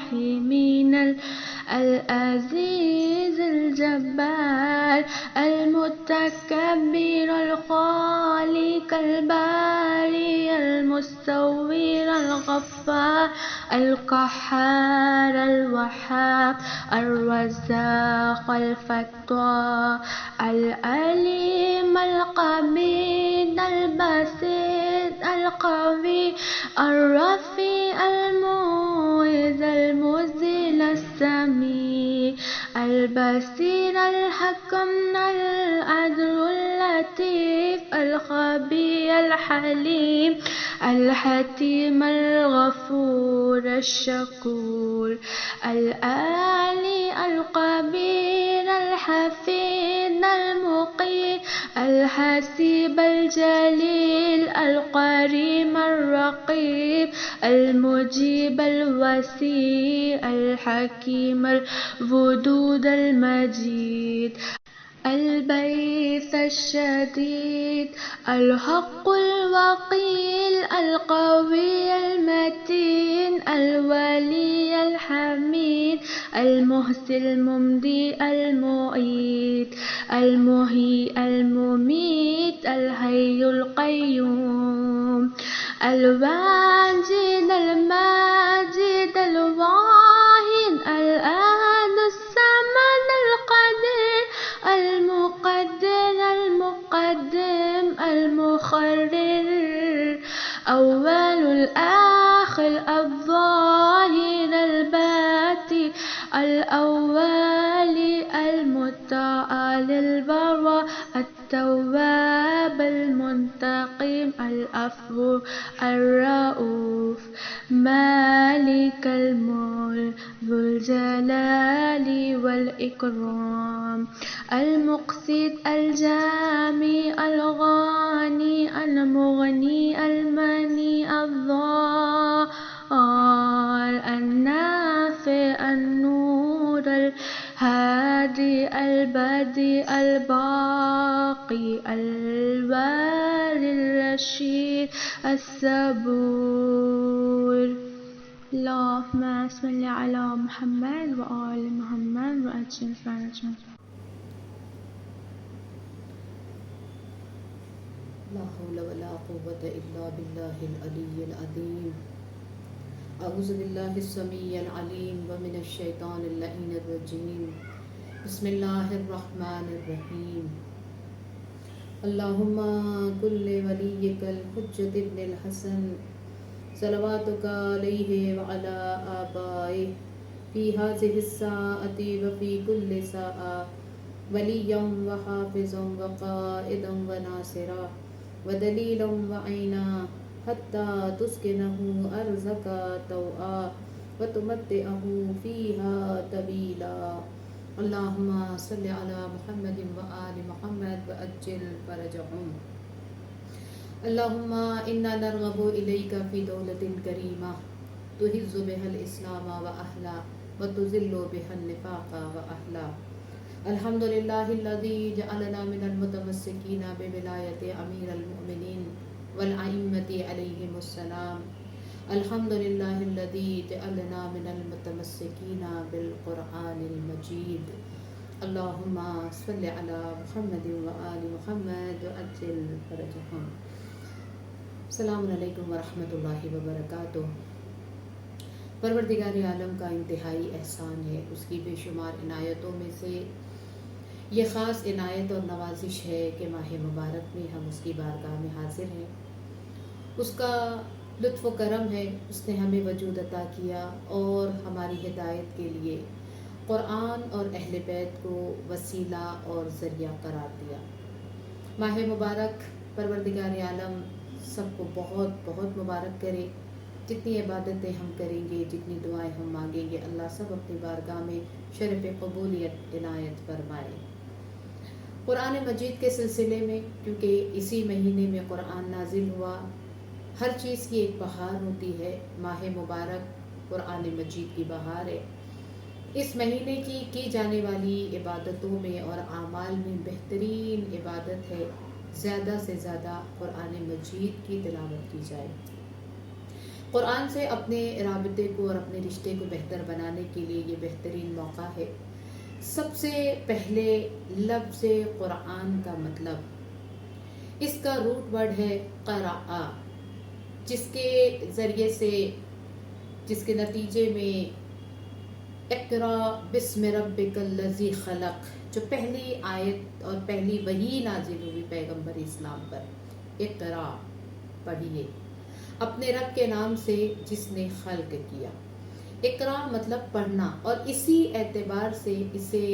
الرحيم العزيز الجبار المتكبر الخالق الباري المصور الغفار القهار الوهاب الرزاق الفتاح العليم الخبير البصير القوي الرفيع المعز المذل السميع البصير الحكم العدل اللطيف الخبير الحليم الحكيم الغفور الشكور العالي القبير الحفيظ المقيم الحسيب الجليل القريب الرقيب المجيب الوسيع الحكيم الودود المجيد البئيس الشديد الحق الوكيل القوي المتين الولي الحميد المحسن الممدي المعيد المحيي المميت الحي القيوم الواجد الماجد الواحد الأحد الصمد القدير المقدر المقدم المخرر أول الآخر الظاهر الباطن الأول المتعال البر التواب المنتقم العفو الرؤوف مالك الملك ذو الجلال والإكرام المقسط الجامع الغني المغني المني الضار النافع النور الهادي البديع الباقي الوالي الرشيد الصبور اللهم صل على محمد وآل محمد وأجل فرجهم. لا حول ولا قوة إلا بالله العلي العظيم. أعوذ بالله السميع العليم ومن الشيطان اللعين الرجيم. بسم الله الرحمن الرحيم. اللهم كن لوليك الحجة ابن الحسن صلواتك عليه وعلى آبائه في هذه الساعة وفي كل ساعة وليا وحافظا وقائدا وناصرا ودليلا وعينا حتى تسكنه أرزك طوعا وتمتعه فيها طويلا. اللهم صل على محمد وآل محمد وأجل فرجهم. اللهم إنا نرغب إليك في دولة كريمة تعز بها الإسلام وأهله وتذل بها النفاق وأهله. الحمد لله الذي جعلنا من المتمسكين بولاية أمير المؤمنين والأئمة عليهم السلام. الحمد لله الذي جعلنا من المتمسكين بالقرآن المجيد. اللهم صل على محمد وآل محمد وأجل فرجهم. السلام علیکم ورحمۃ اللہ وبرکاتہ. پروردگار عالم کا انتہائی احسان ہے، اس کی بے شمار عنایتوں میں سے یہ خاص عنایت اور نوازش ہے کہ ماہ مبارک میں ہم اس کی بارگاہ میں حاضر ہیں. اس کا لطف و کرم ہے، اس نے ہمیں وجود عطا کیا اور ہماری ہدایت کے لیے قرآن اور اہل بیت کو وسیلہ اور ذریعہ قرار دیا. ماہ مبارک پروردگار عالم سب کو بہت بہت مبارک کرے. جتنی عبادتیں ہم کریں گے، جتنی دعائیں ہم مانگیں گے، اللہ سب اپنی بارگاہ میں شرف قبولیت عنایت فرمائے. قرآن مجید کے سلسلے میں، کیونکہ اسی مہینے میں قرآن نازل ہوا، ہر چیز کی ایک بہار ہوتی ہے. ماہ مبارک قرآن مجید کی بہار ہے. اس مہینے کی جانے والی عبادتوں میں اور اعمال میں بہترین عبادت ہے زیادہ سے زیادہ قرآن مجید کی تلاوت کی جائے. قرآن سے اپنے رابطے کو اور اپنے رشتے کو بہتر بنانے کے لیے یہ بہترین موقع ہے۔ سب سے پہلے لفظ قرآن کا مطلب، اس کا روٹ ورڈ ہے قرأ، جس کے ذریعے سے، جس کے نتیجے میں اقرا بسم ربک الذی خلق، جو پہلی آیت اور پہلی وحی نازل ہوئی پیغمبر اسلام پر، اقرا پڑھیے اپنے رب کے نام سے جس نے خلق کیا۔ اقرا مطلب پڑھنا، اور اسی اعتبار سے اسے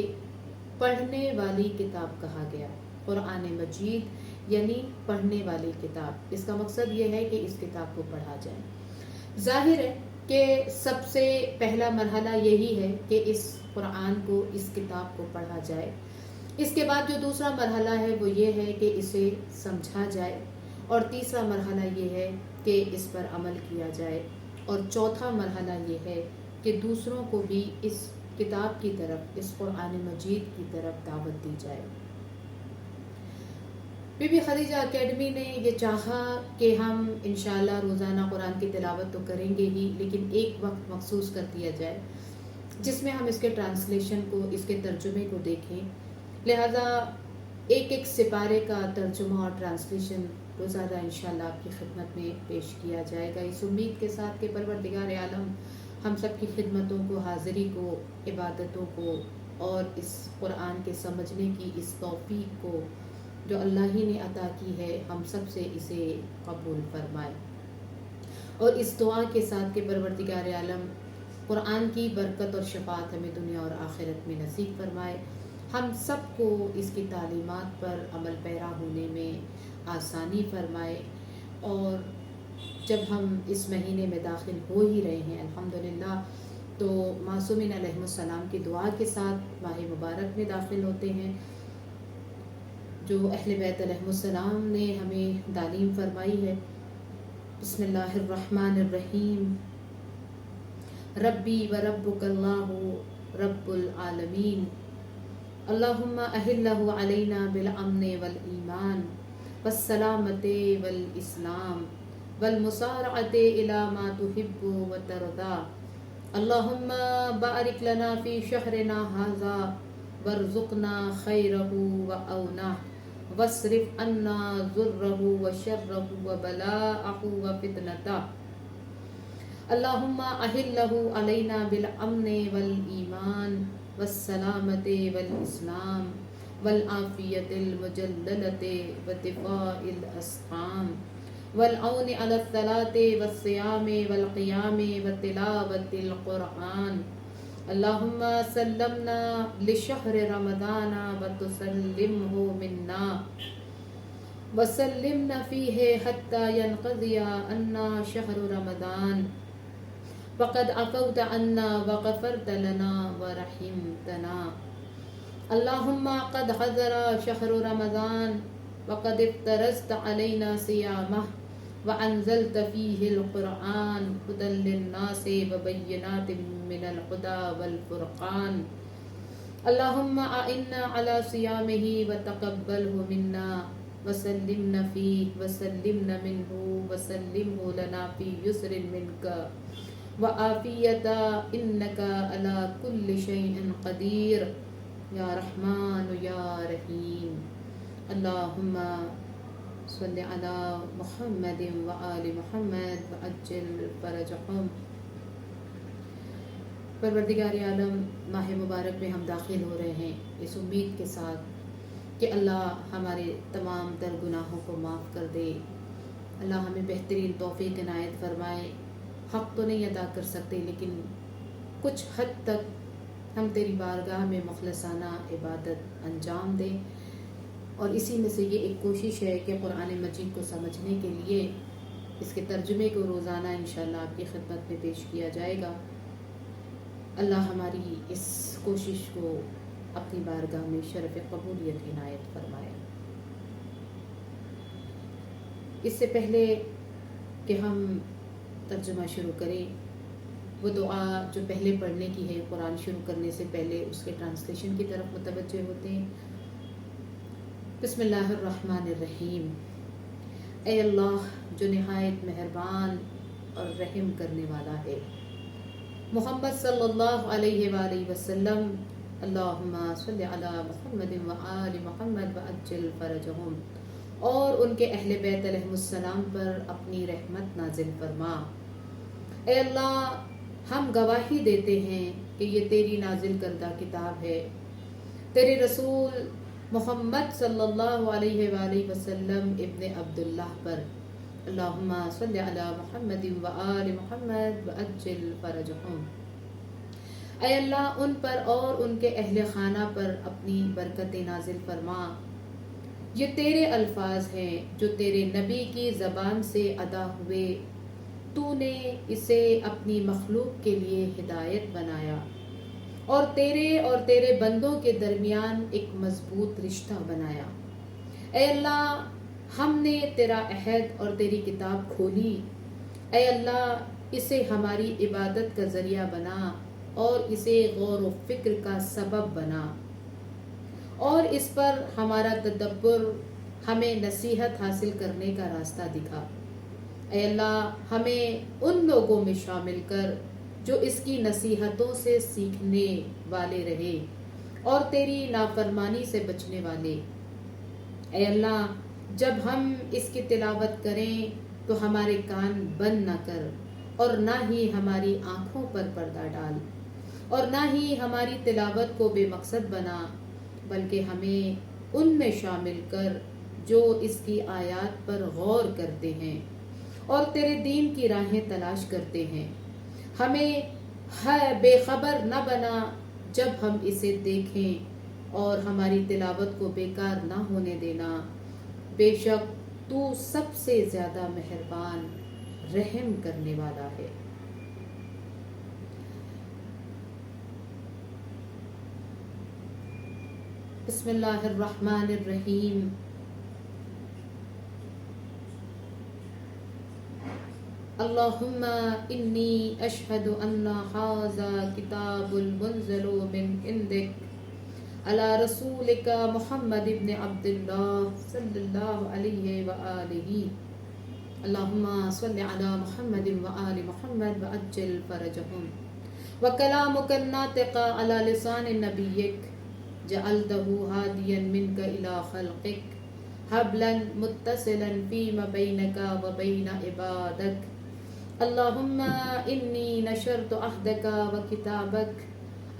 پڑھنے والی کتاب کہا گیا۔ قرآن مجید یعنی پڑھنے والی کتاب، اس کا مقصد یہ ہے کہ اس کتاب کو پڑھا جائے۔ ظاہر ہے کہ سب سے پہلا مرحلہ یہی ہے کہ اس قرآن کو، اس کتاب کو پڑھا جائے۔ اس کے بعد جو دوسرا مرحلہ ہے وہ یہ ہے کہ اسے سمجھا جائے، اور تیسرا مرحلہ یہ ہے کہ اس پر عمل کیا جائے، اور چوتھا مرحلہ یہ ہے کہ دوسروں کو بھی اس کتاب کی طرف، اس قرآن مجید کی طرف دعوت دی جائے۔ بی بی خدیجہ اکیڈمی نے یہ چاہا کہ ہم انشاءاللہ روزانہ قرآن کی تلاوت تو کریں گے ہی، لیکن ایک وقت مخصوص کر دیا جائے جس میں ہم اس کے ٹرانسلیشن کو، اس کے ترجمے کو دیکھیں۔ لہذا ایک ایک سپارے کا ترجمہ اور ٹرانسلیشن روزانہ انشاءاللہ آپ کی خدمت میں پیش کیا جائے گا، اس امید کے ساتھ کہ پروردگار عالم ہم سب کی خدمتوں کو، حاضری کو، عبادتوں کو، اور اس قرآن کے سمجھنے کی اس توفیق کو جو اللہ ہی نے عطا کی ہے، ہم سب سے اسے قبول فرمائے۔ اور اس دعا کے ساتھ کہ پروردگار عالم قرآن کی برکت اور شفاعت ہمیں دنیا اور آخرت میں نصیب فرمائے، ہم سب کو اس کی تعلیمات پر عمل پیرا ہونے میں آسانی فرمائے، اور جب ہم اس مہینے میں داخل ہو ہی رہے ہیں الحمدللہ، تو معصومین علیہ السلام کی دعا کے ساتھ ماہ مبارک میں داخل ہوتے ہیں، جو اہل بیت علیہ السلام نے ہمیں تعلیم فرمائی ہے۔ بسم اللہ الرحمن الرحیم، ربی و ربک اللہ رب العالمین، اللہم اہلہ علینا بالامن والایمان والسلامت والاسلام والمسارعت الی ما تحب وترضا، اللہم بارک لنا فی شہرنا ھذا وارزقنا خیرہ واونہ واصرف عنا ضرہ وشرہ وبلاءہ وفتنتہ، اللہم احلہ علینا بالامن والایمان والسلامت والاسلام والعافیت المجللۃ ودفاع الاسقام والعون علی الصلاۃ والصیام والقیام وتلاوۃ القرآن، اللہم سلمنا لشہر رمضان وتسلمہ منا وسلمنا فیہ حتی ینقضی عنا شہر رمضان، وقد عفوت عنا وغفرت لنا ورحمتنا، اللہم قد حضر شہر رمضان وقد افترضت علینا صیامہ وانزلت فیہ القرآن ھدی للناس وبینات من الہدی والفرقان، اللہم اعنا علی صیامہ وتقبلہ منا وسلمنا فیہ وسلمنا منہ وسلمہ لنا فی یسر منک وعافیت انک علی کل شیء قدیر، یا رحمن یا رحیم، اللہم صلی علی محمد وآل محمد وعجل فرجہم۔ پروردگار عالم ماہ مبارک میں ہم داخل ہو رہے ہیں اس امید کے ساتھ کہ اللہ ہمارے تمام تر گناہوں کو معاف کر دے، اللہ ہمیں بہترین توفیق عنایت فرمائے۔ حق تو نہیں ادا کر سکتے، لیکن کچھ حد تک ہم تیری بارگاہ میں مخلصانہ عبادت انجام دیں، اور اسی میں سے یہ ایک کوشش ہے کہ قرآن مجید کو سمجھنے کے لیے اس کے ترجمے کو روزانہ انشاءاللہ آپ کی خدمت میں پیش کیا جائے گا۔ اللہ ہماری اس کوشش کو اپنی بارگاہ میں شرف قبولیت عنایت فرمائے۔ اس سے پہلے کہ ہم ترجمہ شروع کریں، وہ دعا جو پہلے پڑھنے کی ہے قرآن شروع کرنے سے پہلے، اس کے ٹرانسلیشن کی طرف متوجہ ہوتے ہیں۔ بسم اللہ الرحمن الرحیم، اے اللہ جو نہایت مہربان اور رحم کرنے والا ہے۔ محمد صلی اللہ علیہ وآلہ وسلم، اللہم صلی علی محمد وآل محمد وعجل فرجہم، اور ان کے اہل بیت علیہ السلام پر اپنی رحمت نازل فرما۔ اے اللہ، ہم گواہی دیتے ہیں کہ یہ تیری نازل کردہ کتاب ہے، تیرے رسول محمد صلی اللہ علیہ وآلہ وسلم ابن عبداللہ پر، اللہم صلی علی محمد وآل محمد وعجل فرجہم۔ اے اللہ، ان پر اور ان کے اہل خانہ پر اپنی برکت نازل فرما۔ یہ تیرے الفاظ ہیں جو تیرے نبی کی زبان سے ادا ہوئے، تو نے اسے اپنی مخلوق کے لیے ہدایت بنایا اور تیرے بندوں کے درمیان ایک مضبوط رشتہ بنایا۔ اے اللہ، ہم نے تیرا عہد اور تیری کتاب کھولی، اے اللہ اسے ہماری عبادت کا ذریعہ بنا اور اسے غور و فکر کا سبب بنا، اور اس پر ہمارا تدبر ہمیں نصیحت حاصل کرنے کا راستہ دکھا۔ اے اللہ، ہمیں ان لوگوں میں شامل کر جو اس کی نصیحتوں سے سیکھنے والے رہے اور تیری نافرمانی سے بچنے والے۔ اے اللہ، جب ہم اس کی تلاوت کریں تو ہمارے کان بند نہ کر اور نہ ہی ہماری آنکھوں پر پردہ ڈال، اور نہ ہی ہماری تلاوت کو بے مقصد بنا، بلکہ ہمیں ان میں شامل کر جو اس کی آیات پر غور کرتے ہیں اور تیرے دین کی راہیں تلاش کرتے ہیں۔ ہمیں بے خبر نہ بنا جب ہم اسے دیکھیں، اور ہماری تلاوت کو بیکار نہ ہونے دینا۔ بے شک تو سب سے زیادہ مہربان، رحم کرنے والا ہے۔ بسم اللہ الرحمن الرحیم۔ اللہم انی اشہد ان ھذا کتاب المنزل من عندک علی رسولک محمد ابن عبداللہ صلی اللہ علیہ وآلہ، اللہم صلی علی محمد وآل محمد وعجل فرجہم، وکلامک الناطق علی لسان نبیک جعلتہ ہادیا منک الی خلقک حبلا متصلا فیما بینک وبین عبادک، اللہم انی نشرت عہدک وکتابک،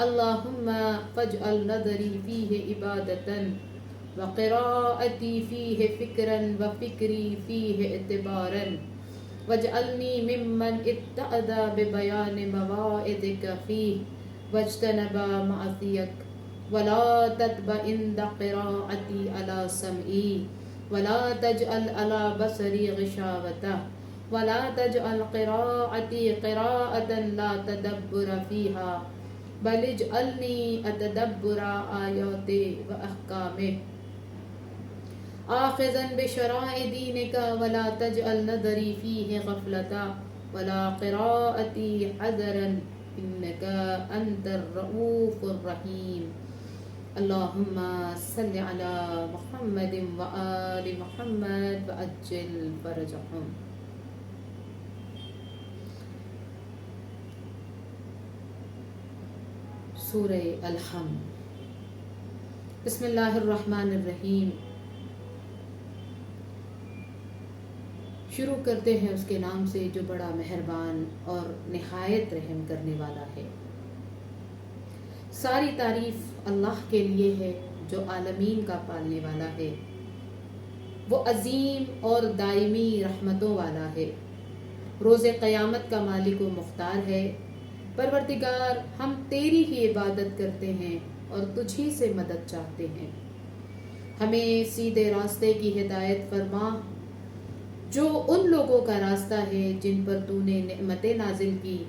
اللہم فاجعل نظری فیہ عبادتا وقراءتی فیہ فکرا وفکری فیہ اعتبارا، واجعلنی ممن اتعدى ببیان مواعظک فیہ واجتنب معصیک، ولا تتبع عند قراءتی على سمعی، ولا تجعل على بصری غشاوة، ولا تجعل قراءتی قراءة لا تدبر فیها، بل اجعلنی اتدبر آیات و احکامہ، آخذا بشرائع دینک، ولا تجعل نظری فیہ غفلة، ولا قراءتی حذرا، انک انت الرؤوف الرحیم۔ اللہم صلی علی محمد وآل محمد وعجل فرجہم۔ سورہ الحمد۔ بسم اللہ الرحمن الرحیم۔ شروع کرتے ہیں اس کے نام سے جو بڑا مہربان اور نہایت رحم کرنے والا ہے۔ ساری تعریف اللہ کے لیے ہے جو عالمین کا پالنے والا ہے، وہ عظیم اور دائمی رحمتوں والا ہے، روز قیامت کا مالک و مختار ہے۔ پروردگار، ہم تیری ہی عبادت کرتے ہیں اور تجھ ہی سے مدد چاہتے ہیں۔ ہمیں سیدھے راستے کی ہدایت فرما، جو ان لوگوں کا راستہ ہے جن پر تو نے نعمتیں نازل کی،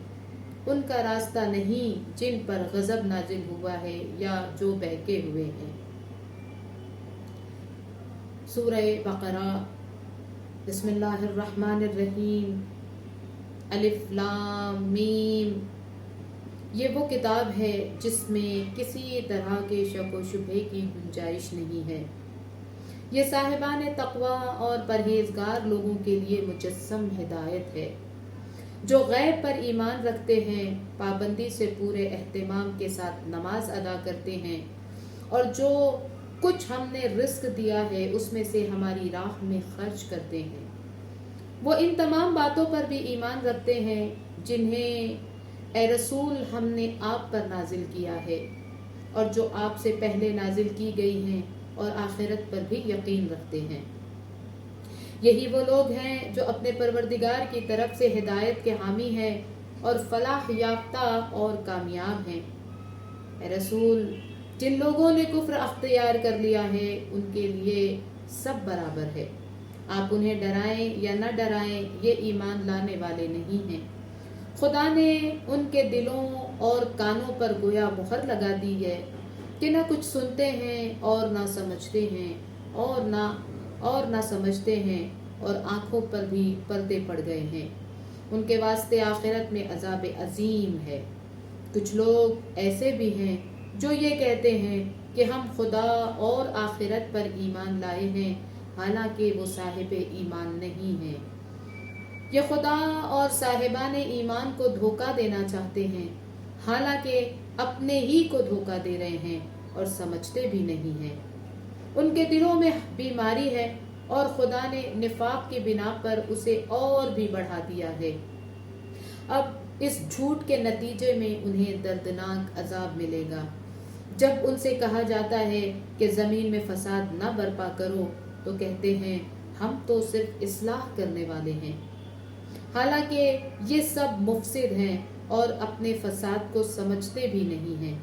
ان کا راستہ نہیں جن پر غضب نازل ہوا ہے یا جو بہکے ہوئے ہیں۔ سورہ بقرہ۔ بسم اللہ الرحمن الرحیم۔ الف لام میم۔ یہ وہ کتاب ہے جس میں کسی طرح کے شک و شبہے کی گنجائش نہیں ہے۔ یہ صاحبان تقوی اور پرہیزگار لوگوں کے لیے مجسم ہدایت ہے۔ جو غیب پر ایمان رکھتے ہیں، پابندی سے پورے اہتمام کے ساتھ نماز ادا کرتے ہیں، اور جو کچھ ہم نے رزق دیا ہے اس میں سے ہماری راہ میں خرچ کرتے ہیں، وہ ان تمام باتوں پر بھی ایمان رکھتے ہیں جنہیں اے رسول ہم نے آپ پر نازل کیا ہے، اور جو آپ سے پہلے نازل کی گئی ہیں، اور آخرت پر بھی یقین رکھتے ہیں۔ یہی وہ لوگ ہیں جو اپنے پروردگار کی طرف سے ہدایت کے حامی ہیں اور فلاح یافتہ اور کامیاب ہیں۔ اے رسول، جن لوگوں نے کفر اختیار کر لیا ہے ان کے لیے سب برابر ہے، آپ انہیں ڈرائیں یا نہ ڈرائیں، یہ ایمان لانے والے نہیں ہیں۔ خدا نے ان کے دلوں اور کانوں پر گویا مہر لگا دی ہے کہ نہ کچھ سنتے ہیں اور نہ سمجھتے ہیں، اور نہ سمجھتے ہیں، اور آنکھوں پر بھی پردے پڑ گئے ہیں۔ ان کے واسطے آخرت میں عذاب عظیم ہے۔ کچھ لوگ ایسے بھی ہیں جو یہ کہتے ہیں کہ ہم خدا اور آخرت پر ایمان لائے ہیں، حالانکہ وہ صاحب ایمان نہیں ہیں۔ یہ خدا اور صاحبان ایمان کو دھوکہ دینا چاہتے ہیں، حالانکہ اپنے ہی کو دھوکہ دے رہے ہیں اور سمجھتے بھی نہیں ہیں۔ ان کے دلوں میں بیماری ہے اور خدا نے نفاق کی بنا پر اسے اور بھی بڑھا دیا ہے۔ اب اس جھوٹ کے نتیجے میں انہیں دردناک عذاب ملے گا۔ جب ان سے کہا جاتا ہے کہ زمین میں فساد نہ برپا کرو تو کہتے ہیں ہم تو صرف اصلاح کرنے والے ہیں، حالانکہ یہ سب مفسد ہیں اور اپنے فساد کو سمجھتے بھی نہیں ہیں۔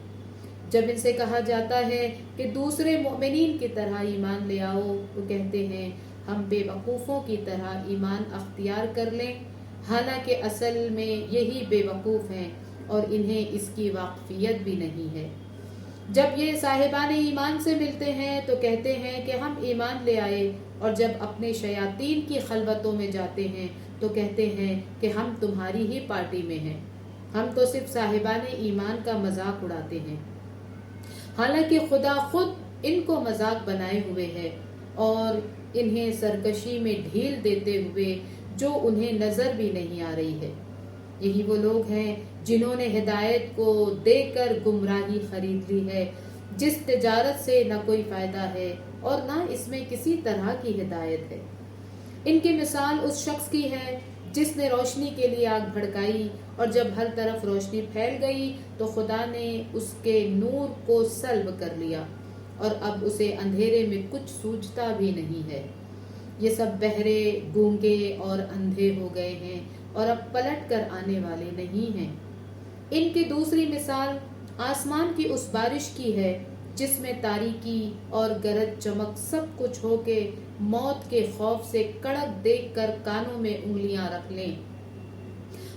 جب ان سے کہا جاتا ہے کہ دوسرے مومنین کی طرح ایمان لے آؤ تو کہتے ہیں ہم بے وقوفوں کی طرح ایمان اختیار کر لیں، حالانکہ اصل میں یہی بے وقوف ہیں اور انہیں اس کی واقفیت بھی نہیں ہے۔ جب یہ صاحبان ایمان سے ملتے ہیں تو کہتے ہیں کہ ہم ایمان لے آئے، اور جب اپنے شیاطین کی خلوتوں میں جاتے ہیں تو کہتے ہیں کہ ہم تمہاری ہی پارٹی میں ہیں، ہم تو صرف صاحبان ایمان کا مذاق اڑاتے ہیں، حالانکہ خدا خود ان کو مذاق بنائے ہوئے ہے اور انہیں سرکشی میں ڈھیل دیتے ہوئے جو انہیں نظر بھی نہیں آ رہی ہے۔ یہی وہ لوگ ہیں جنہوں نے ہدایت کو دے کر گمراہی خرید لی ہے، جس تجارت سے نہ کوئی فائدہ ہے اور نہ اس میں کسی طرح کی ہدایت ہے۔ ان کی مثال اس شخص کی ہے جس نے روشنی کے لیے آگ بھڑکائی، اور جب ہر طرف روشنی پھیل گئی تو خدا نے اس کے نور کو سلب کر لیا، اور اب اسے اندھیرے میں کچھ سوجھتا بھی نہیں ہے۔ یہ سب بہرے، گونگے اور اندھے ہو گئے ہیں اور اب پلٹ کر آنے والے نہیں ہیں۔ ان کی دوسری مثال آسمان کی اس بارش کی ہے جس میں تاریکی اور گرج چمک سب کچھ ہو کے موت کے خوف سے کڑک دیکھ کر کانوں میں انگلیاں رکھ لیں،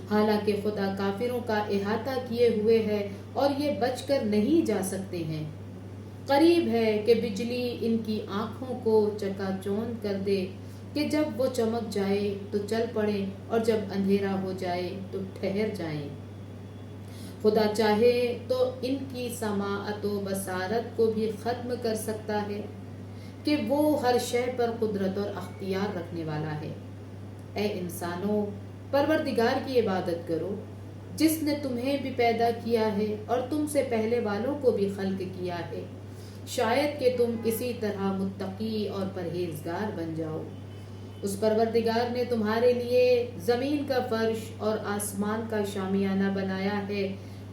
حالانکہ خدا کافروں کا احاطہ کیے ہوئے ہے اور یہ بچ کر نہیں جا سکتے ہیں۔ قریب ہے کہ بجلی ان کی آنکھوں کو چکا چوند کر دے کہ جب وہ چمک جائے تو چل پڑیں اور جب اندھیرا ہو جائے تو ٹھہر جائیں۔ خدا چاہے تو ان کی سماعت و بصارت کو بھی ختم کر سکتا ہے کہ وہ ہر شے پر قدرت اور اختیار رکھنے والا ہے۔ اے انسانوں، پروردگار کی عبادت کرو جس نے تمہیں بھی پیدا کیا ہے اور تم سے پہلے والوں کو بھی خلق کیا ہے، شاید کہ تم اسی طرح متقی اور پرہیزگار بن جاؤ۔ اس پروردگار نے تمہارے لیے زمین کا فرش اور آسمان کا شامیانہ بنایا ہے،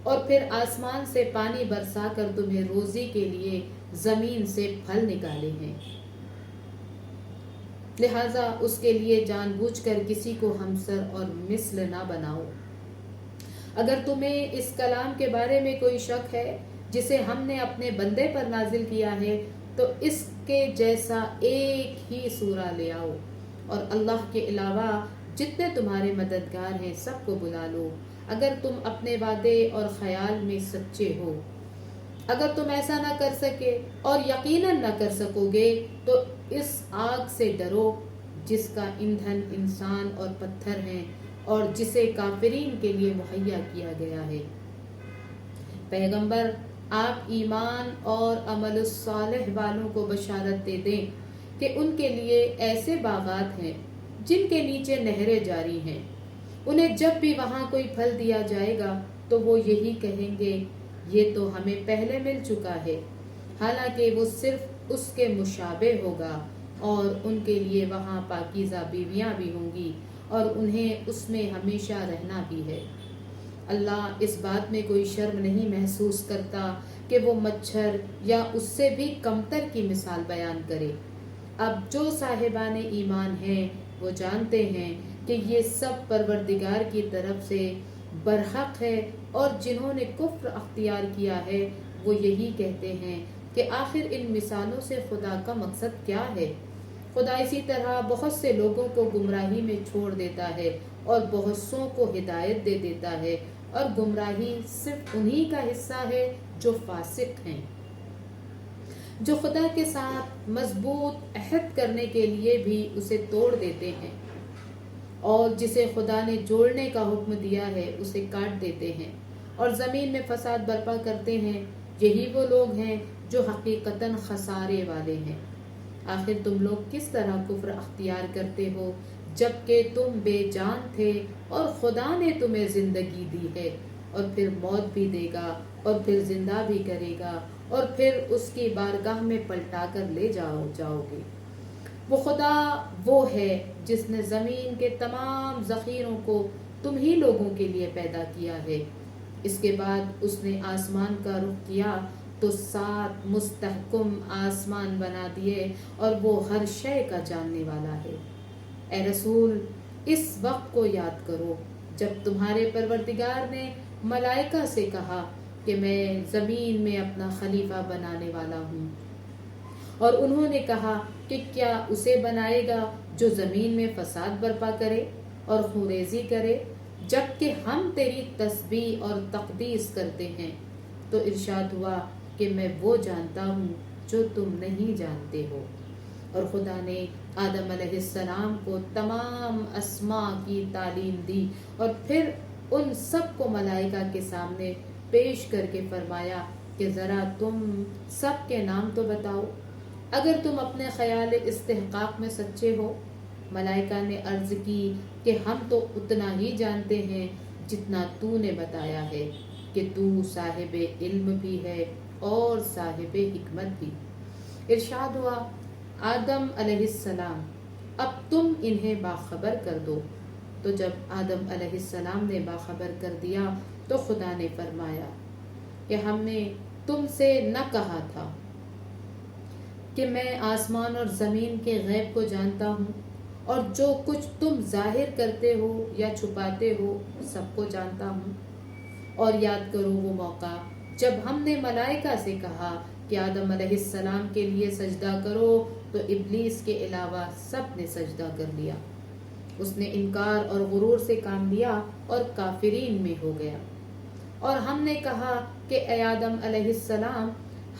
اور پھر آسمان سے پانی برسا کر تمہیں روزی کے لیے زمین سے پھل نکالے ہیں، لہذا اس کے لیے جان بوجھ کر کسی کو ہمسر اور مثل نہ بناؤ۔ اگر تمہیں اس کلام کے بارے میں کوئی شک ہے جسے ہم نے اپنے بندے پر نازل کیا ہے تو اس کے جیسا ایک ہی سورہ لے آؤ، اور اللہ کے علاوہ جتنے تمہارے مددگار ہیں سب کو بلا لو، اگر تم اپنے وعدے اور خیال میں سچے ہو۔ اگر تم ایسا نہ کر سکے اور یقیناً نہ کر سکو گے تو اس آگ سے ڈرو جس کا ایندھن انسان اور پتھر ہیں اور جسے کافرین کے لیے مہیا کیا گیا ہے۔ پیغمبر، آپ ایمان اور عمل الصالح والوں کو بشارت دے دیں کہ ان کے لیے ایسے باغات ہیں جن کے نیچے نہریں جاری ہیں، انہیں جب بھی وہاں کوئی پھل دیا جائے گا تو وہ یہی کہیں گے یہ تو ہمیں پہلے مل چکا ہے، حالانکہ وہ صرف اس کے مشابہ ہوگا، اور ان کے لیے وہاں پاکیزہ بیویاں بھی ہوں گی اور انہیں اس میں ہمیشہ رہنا بھی ہے۔ اللہ اس بات میں کوئی شرم نہیں محسوس کرتا کہ وہ مچھر یا اس سے بھی کمتر کی مثال بیان کرے۔ اب جو صاحبان ایمان ہیں وہ جانتے ہیں کہ یہ سب پروردگار کی طرف سے برحق ہے، اور جنہوں نے کفر اختیار کیا ہے وہ یہی کہتے ہیں کہ آخر ان مثالوں سے خدا کا مقصد کیا ہے؟ خدا اسی طرح بہت سے لوگوں کو گمراہی میں چھوڑ دیتا ہے اور بہت سوں کو ہدایت دے دیتا ہے، اور گمراہی صرف انہی کا حصہ ہے جو فاسق ہیں، جو خدا کے ساتھ مضبوط عہد کرنے کے لیے بھی اسے توڑ دیتے ہیں، اور جسے خدا نے جوڑنے کا حکم دیا ہے اسے کاٹ دیتے ہیں اور زمین میں فساد برپا کرتے ہیں۔ یہی وہ لوگ ہیں جو حقیقتاً خسارے والے ہیں۔ آخر تم لوگ کس طرح کفر اختیار کرتے ہو جبکہ تم بے جان تھے، اور خدا نے تمہیں زندگی دی ہے، اور پھر موت بھی دے گا اور پھر زندہ بھی کرے گا، اور پھر اس کی بارگاہ میں پلٹا کر لے جاؤ گے۔ وہ خدا وہ ہے جس نے زمین کے تمام ذخیروں کو تم ہی لوگوں کے لیے پیدا کیا ہے۔ اس کے بعد اس نے آسمان کا رخ کیا تو 7 مستحکم آسمان بنا دیے، اور وہ ہر شے کا جاننے والا ہے۔ اے رسول، اس وقت کو یاد کرو جب تمہارے پروردگار نے ملائکہ سے کہا کہ میں زمین میں اپنا خلیفہ بنانے والا ہوں، اور انہوں نے کہا کہ کیا اسے بنائے گا جو زمین میں فساد برپا کرے اور خونریزی کرے، جبکہ ہم تیری تسبیح اور تقدیس کرتے ہیں۔ تو ارشاد ہوا کہ میں وہ جانتا ہوں جو تم نہیں جانتے ہو۔ اور خدا نے آدم علیہ السلام کو تمام اسماء کی تعلیم دی، اور پھر ان سب کو ملائکہ کے سامنے پیش کر کے فرمایا کہ ذرا تم سب کے نام تو بتاؤ، اگر تم اپنے خیال استحقاق میں سچے ہو۔ ملائکہ نے عرض کی کہ ہم تو اتنا ہی جانتے ہیں جتنا تو نے بتایا ہے کہ تو صاحب علم بھی ہے اور صاحب حکمت بھی۔ ارشاد ہوا، آدم علیہ السلام، اب تم انہیں باخبر کر دو۔ تو جب آدم علیہ السلام نے باخبر کر دیا تو خدا نے فرمایا کہ ہم نے تم سے نہ کہا تھا کہ میں آسمان اور زمین کے غیب کو جانتا ہوں، اور جو کچھ تم ظاہر کرتے ہو یا چھپاتے ہو سب کو جانتا ہوں۔ اور یاد کرو وہ موقع جب ہم نے ملائکہ سے کہا کہ آدم علیہ السلام کے لیے سجدہ کرو تو ابلیس کے علاوہ سب نے سجدہ کر لیا۔ اس نے انکار اور غرور سے کام لیا اور کافرین میں ہو گیا۔ اور ہم نے کہا کہ اے آدم علیہ السلام،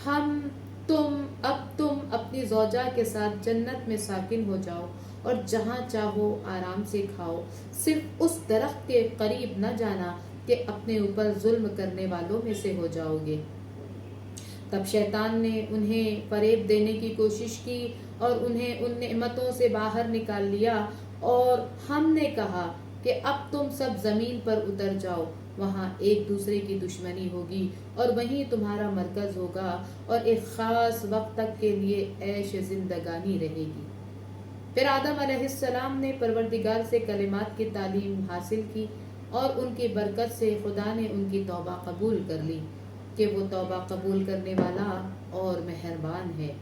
اب تم اپنی زوجہ کے ساتھ جنت میں ساکن ہو جاؤ اور جہاں چاہو آرام سے کھاؤ، صرف اس درخت کے قریب نہ جانا کہ اپنے اوپر ظلم کرنے والوں میں سے ہو جاؤ گے۔ تب شیطان نے انہیں فریب دینے کی کوشش کی اور انہیں ان نعمتوں سے باہر نکال لیا، اور ہم نے کہا کہ اب تم سب زمین پر اتر جاؤ، وہاں ایک دوسرے کی دشمنی ہوگی اور وہیں تمہارا مرکز ہوگا، اور ایک خاص وقت تک کے لیے عیش زندگانی رہے گی۔ پھر آدم علیہ السلام نے پروردگار سے کلمات کی تعلیم حاصل کی، اور ان کی برکت سے خدا نے ان کی توبہ قبول کر لی کہ وہ توبہ قبول کرنے والا اور مہربان ہے۔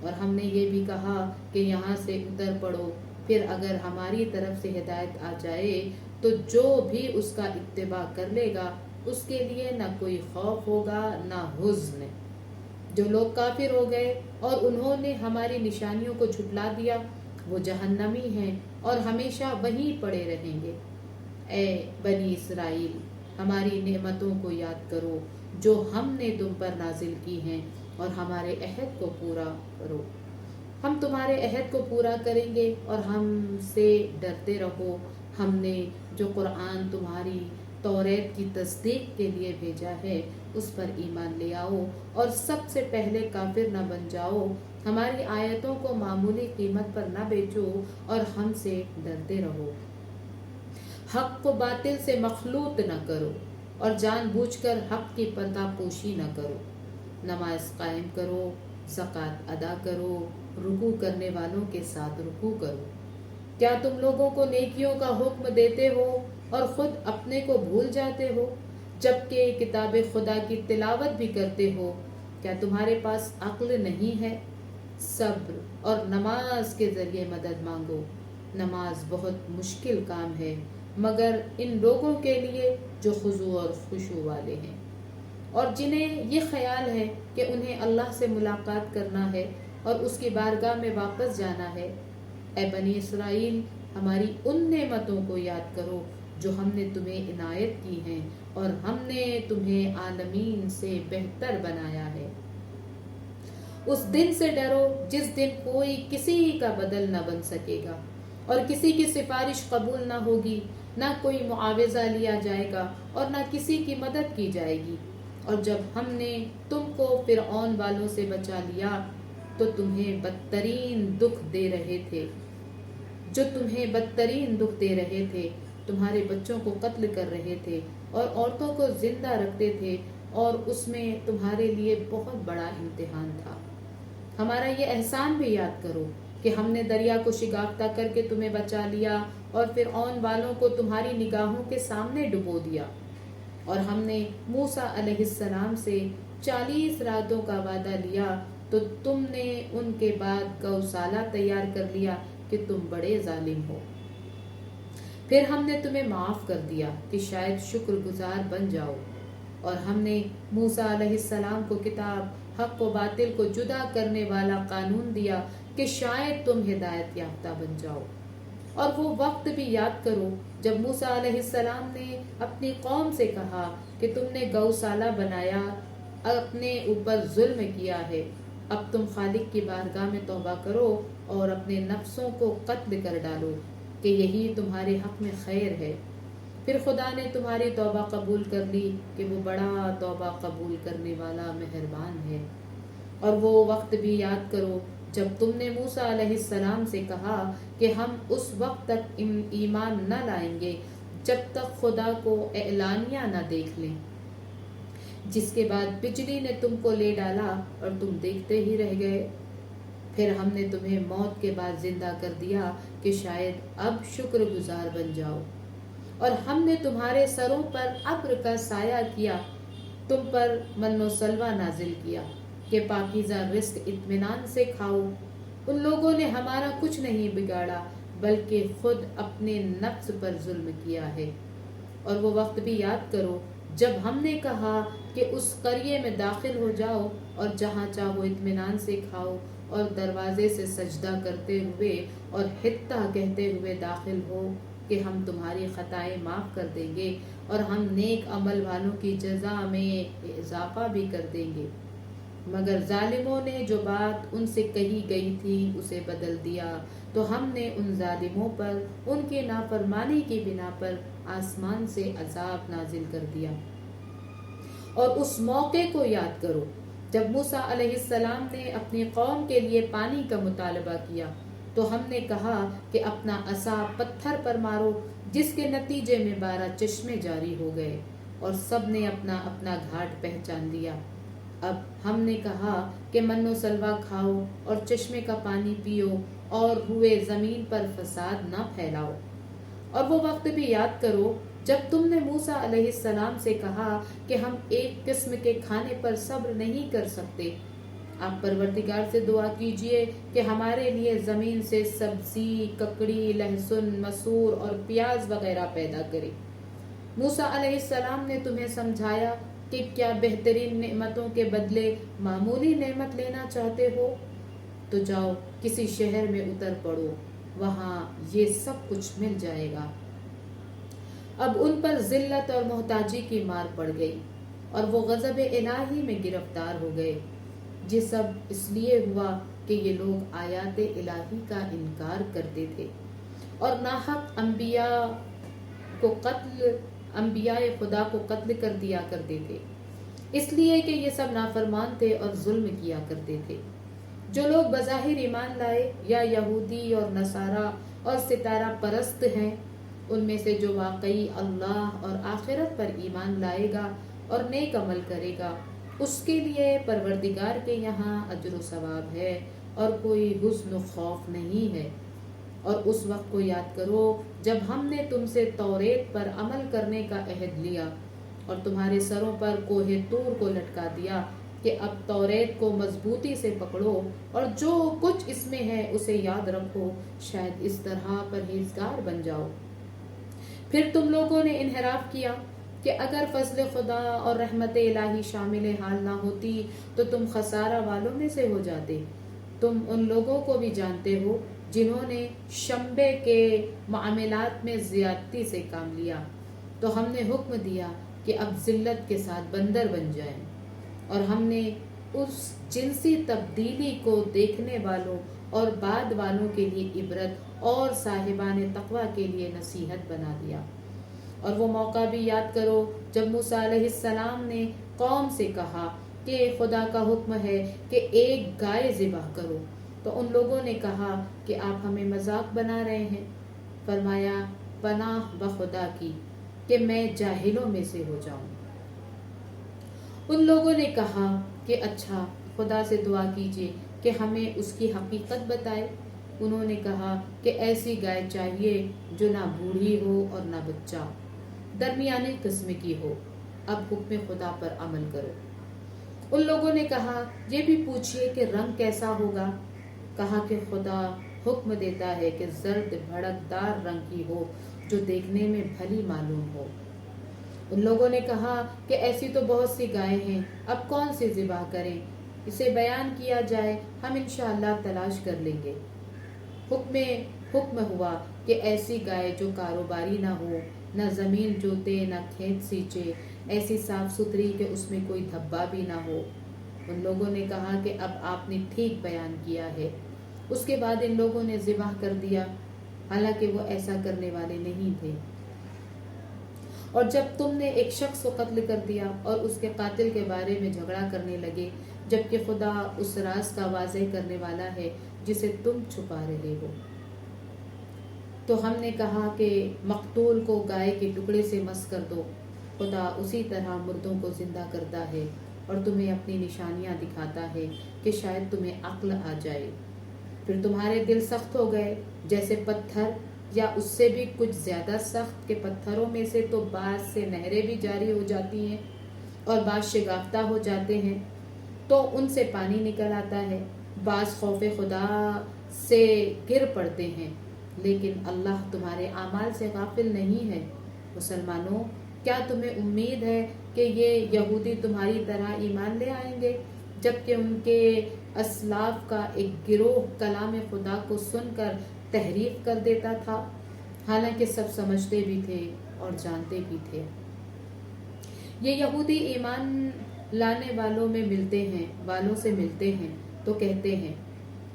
اور ہم نے یہ بھی کہا کہ یہاں سے اتر پڑو، پھر اگر ہماری طرف سے ہدایت آ جائے تو جو بھی اس کا اتباع کر لے گا اس کے لیے نہ کوئی خوف ہوگا نہ حزن۔ جو لوگ کافر ہو گئے اور انہوں نے ہماری نشانیوں کو جھٹلا دیا وہ جہنمی ہیں اور ہمیشہ وہیں پڑے رہیں گے۔ اے بنی اسرائیل، ہماری نعمتوں کو یاد کرو جو ہم نے تم پر نازل کی ہیں، اور ہمارے عہد کو پورا کرو۔ ہم تمہارے عہد کو پورا کریں گے اور ہم سے ڈرتے رہو۔ ہم نے جو قرآن تمہاری توریت کی تصدیق کے لیے بھیجا ہے اس پر ایمان لے آؤ، اور سب سے پہلے کافر نہ بن جاؤ۔ ہماری آیتوں کو معمولی قیمت پر نہ بیچو اور ہم سے ڈرتے رہو۔ حق کو باطل سے مخلوط نہ کرو اور جان بوجھ کر حق کی پردہ پوشی نہ کرو. نماز قائم کرو، زکوٰۃ ادا کرو، رکوع کرنے والوں کے ساتھ رکوع کرو. کیا تم لوگوں کو نیکیوں کا حکم دیتے ہو اور خود اپنے کو بھول جاتے ہو؟ جبکہ کتاب خدا کی تلاوت بھی کرتے ہو. کیا تمہارے پاس عقل نہیں ہے؟ صبر اور نماز کے ذریعے مدد مانگو. نماز بہت مشکل کام ہے مگر ان لوگوں کے لیے جو خضوع اور خشوع والے ہیں اور جنہیں یہ خیال ہے کہ انہیں اللہ سے ملاقات کرنا ہے اور اس کی بارگاہ میں واپس جانا ہے. اے بنی اسرائیل، ہماری ان نعمتوں کو یاد کرو جو ہم نے تمہیں عنایت کی ہیں اور ہم نے تمہیں عالمین سے بہتر بنایا ہے. اس دن سے ڈرو جس دن کوئی کسی کا بدل نہ بن سکے گا اور کسی کی سفارش قبول نہ ہوگی، نہ کوئی معاوضہ لیا جائے گا اور نہ کسی کی مدد کی جائے گی. اور جب ہم نے تم کو فرعون والوں سے بچا لیا تو تمہیں بدترین دکھ دے رہے تھے تمہارے بچوں کو قتل کر رہے تھے اور عورتوں کو زندہ رکھتے تھے، اور اس میں تمہارے لیے بہت بڑا امتحان تھا. ہمارا یہ احسان بھی یاد کرو کہ ہم نے دریا کو شگافتہ کر کے تمہیں بچا لیا اور فرعون والوں کو تمہاری نگاہوں کے سامنے ڈبو دیا. اور ہم نے موسیٰ علیہ السلام سے 40 راتوں کا وعدہ لیا تو تم نے ان کے بعد گوسالہ تیار کر لیا کہ تم بڑے ظالم ہو. پھر ہم نے تمہیں معاف کر دیا کہ شاید شکر گزار بن جاؤ. اور ہم نے موسیٰ علیہ السلام کو کتاب، حق و باطل کو جدا کرنے والا قانون دیا کہ شاید تم ہدایت یافتہ بن جاؤ. اور وہ وقت بھی یاد کرو جب موسیٰ علیہ السلام نے اپنی قوم سے کہا کہ تم نے گوسالہ بنایا، اپنے اوپر ظلم کیا ہے. اب تم خالق کی بارگاہ میں توبہ کرو اور اپنے نفسوں کو قتل کر ڈالو کہ یہی تمہارے حق میں خیر ہے. پھر خدا نے تمہاری توبہ قبول کر لی کہ وہ بڑا توبہ قبول کرنے والا مہربان ہے. اور وہ وقت بھی یاد کرو جب تم نے موسیٰ علیہ السلام سے کہا کہ ہم اس وقت تک ایمان نہ لائیں گے جب تک خدا کو اعلانیہ نہ دیکھ لیں، جس کے بعد بجلی نے تم کو لے ڈالا اور تم دیکھتے ہی رہ گئے. پھر ہم نے تمہیں موت کے بعد زندہ کر دیا کہ شاید اب شکر گزار بن جاؤ. اور ہم نے تمہارے سروں پر ابر کا سایہ کیا، تم پر من و سلوہ نازل کیا کہ پاکیزہ رزق اطمینان سے کھاؤ. ان لوگوں نے ہمارا کچھ نہیں بگاڑا بلکہ خود اپنے نفس پر ظلم کیا ہے. اور وہ وقت بھی یاد کرو جب ہم نے کہا کہ اس قریے میں داخل ہو جاؤ اور جہاں چاہو اطمینان سے کھاؤ، اور دروازے سے سجدہ کرتے ہوئے اور حتہ کہتے ہوئے داخل ہو کہ ہم تمہاری خطائیں معاف کر دیں گے اور ہم نیک عمل والوں کی جزا میں اضافہ بھی کر دیں گے. مگر ظالموں نے جو بات ان سے کہی گئی تھی اسے بدل دیا، تو ہم نے ان ظالموں پر ان کی نافرمانی کی بنا پر آسمان سے عذاب نازل کر دیا. اور اس موقع کو یاد کرو جب موسیٰ علیہ السلام نے اپنی قوم کے لیے پانی کا مطالبہ کیا تو ہم نے کہا کہ اپنا عصا پتھر پر مارو، جس کے نتیجے میں 12 چشمے جاری ہو گئے اور سب نے اپنا اپنا گھاٹ پہچان لیا. اب ہم نے کہا کہ من و سلوہ کھاؤ اور چشمے کا پانی پیو اور ہوئے زمین پر فساد نہ پھیلاؤ. اور وہ وقت بھی یاد کرو جب تم نے موسیٰ علیہ السلام سے کہا کہ ہم ایک قسم کے کھانے پر صبر نہیں کر سکتے. آپ پروردگار سے دعا کیجئے کہ ہمارے لیے زمین سے سبزی، ککڑی، لہسن، مسور اور پیاز وغیرہ پیدا کرے. موسیٰ علیہ السلام نے تمہیں سمجھایا کہ کیا بہترین نعمتوں کے بدلے معمولی نعمت لینا چاہتے ہو؟ تو جاؤ کسی شہر میں اتر پڑو، وہاں یہ سب کچھ مل جائے گا. اب ان پر ذلت اور محتاجی کی مار پڑ گئی اور وہ غضب الہی میں گرفتار ہو گئے. یہ سب اس لیے ہوا کہ یہ لوگ آیات الہی کا انکار کرتے تھے اور ناحق انبیاء خدا کو قتل کر دیا کرتے تھے، اس لیے کہ یہ سب نافرمان تھے اور ظلم کیا کرتے تھے. جو لوگ بظاہر ایمان لائے یا یہودی اور نصارہ اور ستارہ پرست ہیں، ان میں سے جو واقعی اللہ اور آخرت پر ایمان لائے گا اور نیک عمل کرے گا اس کے لیے پروردگار کے یہاں اجر و ثواب ہے اور کوئی حزن و خوف نہیں ہے۔ اور اس وقت کو یاد کرو جب ہم نے تم سے توریت پر عمل کرنے کا عہد لیا اور تمہارے سروں پر کوہ طور کو لٹکا دیا کہ اب توریت کو مضبوطی سے پکڑو اور جو کچھ اس میں ہے اسے یاد رکھو، شاید اس طرح پرہیزگار بن جاؤ۔ پھر تم لوگوں نے انحراف کیا کہ اگر فضل خدا اور رحمت الہی شامل حال نہ ہوتی تو تم خسارہ والوں میں سے ہو جاتے۔ تم ان لوگوں کو بھی جانتے ہو جنہوں نے شنبے کے معاملات میں زیادتی سے کام لیا، تو ہم نے حکم دیا کہ اب ذلت کے ساتھ بندر بن جائیں، اور ہم نے اس جنسی تبدیلی کو دیکھنے والوں اور بعد والوں کے لیے عبرت اور صاحبان تقوی کے لیے نصیحت بنا دیا۔ اور وہ موقع بھی یاد کرو جب موسیٰ علیہ السلام نے قوم سے کہا کہ خدا کا حکم ہے کہ ایک گائے ذبح کرو، تو ان لوگوں نے کہا کہ آپ ہمیں مذاق بنا رہے ہیں۔ فرمایا پناہ بخدا کی کہ میں جاہلوں میں سے ہو جاؤں۔ ان لوگوں نے کہا کہ اچھا، خدا سے دعا کیجیے کہ ہمیں اس کی حقیقت بتائے۔ انہوں نے کہا کہ ایسی گائے چاہیے جو نہ بوڑھی ہو اور نہ بچہ، درمیانی قسم کی ہو۔ اب حکم خدا پر عمل کرو۔ ان لوگوں نے کہا یہ بھی پوچھئے کہ رنگ کیسا ہوگا۔ کہا کہ خدا حکم دیتا ہے کہ زرد بھڑکدار رنگ کی ہو جو دیکھنے میں بھلی معلوم ہو۔ ان لوگوں نے کہا کہ ایسی تو بہت سی گائیں ہیں، اب کون سی ذبح کریں؟ اسے بیان کیا جائے، ہم انشاءاللہ تلاش کر لیں گے۔ حکم ہوا کہ ایسی گائے جو کاروباری نہ ہو، نہ زمین جوتے نہ کھیت سینچے، ایسی صاف ستھری کہ اس میں کوئی دھبا بھی نہ ہو۔ ان لوگوں نے کہا کہ اب آپ نے ٹھیک بیان کیا ہے۔ اس کے بعد ان لوگوں نے ذبح کر دیا، حالانکہ وہ ایسا کرنے والے نہیں تھے۔ اور جب تم نے ایک شخص کو قتل کر دیا اور اس کے قاتل کے بارے میں جھگڑا کرنے لگے، جبکہ خدا اس راز کا واضح کرنے والا ہے جسے تم چھپا رہے ہو، تو ہم نے کہا کہ مقتول کو گائے کے ٹکڑے سے مس کر دو۔ خدا اسی طرح مردوں کو زندہ کرتا ہے اور تمہیں اپنی نشانیاں دکھاتا ہے کہ شاید تمہیں عقل آ جائے۔ پھر تمہارے دل سخت ہو گئے جیسے پتھر، یا اس سے بھی کچھ زیادہ سخت کہ پتھروں میں سے تو بعض سے نہریں بھی جاری ہو جاتی ہیں اور بعض شگافتہ ہو جاتے ہیں تو ان سے پانی نکل آتا ہے، بعض خوف خدا سے گر پڑتے ہیں، لیکن اللہ تمہارے اعمال سے غافل نہیں ہے۔ مسلمانوں، کیا تمہیں امید ہے کہ یہ یہودی تمہاری طرح ایمان لے آئیں گے جبکہ ان کے اسلاف کا ایک گروہ کلام خدا کو سن کر تحریف کر دیتا تھا، حالانکہ سب سمجھتے بھی تھے اور جانتے بھی تھے۔ یہ یہودی ایمان لانے والوں سے ملتے ہیں تو کہتے ہیں،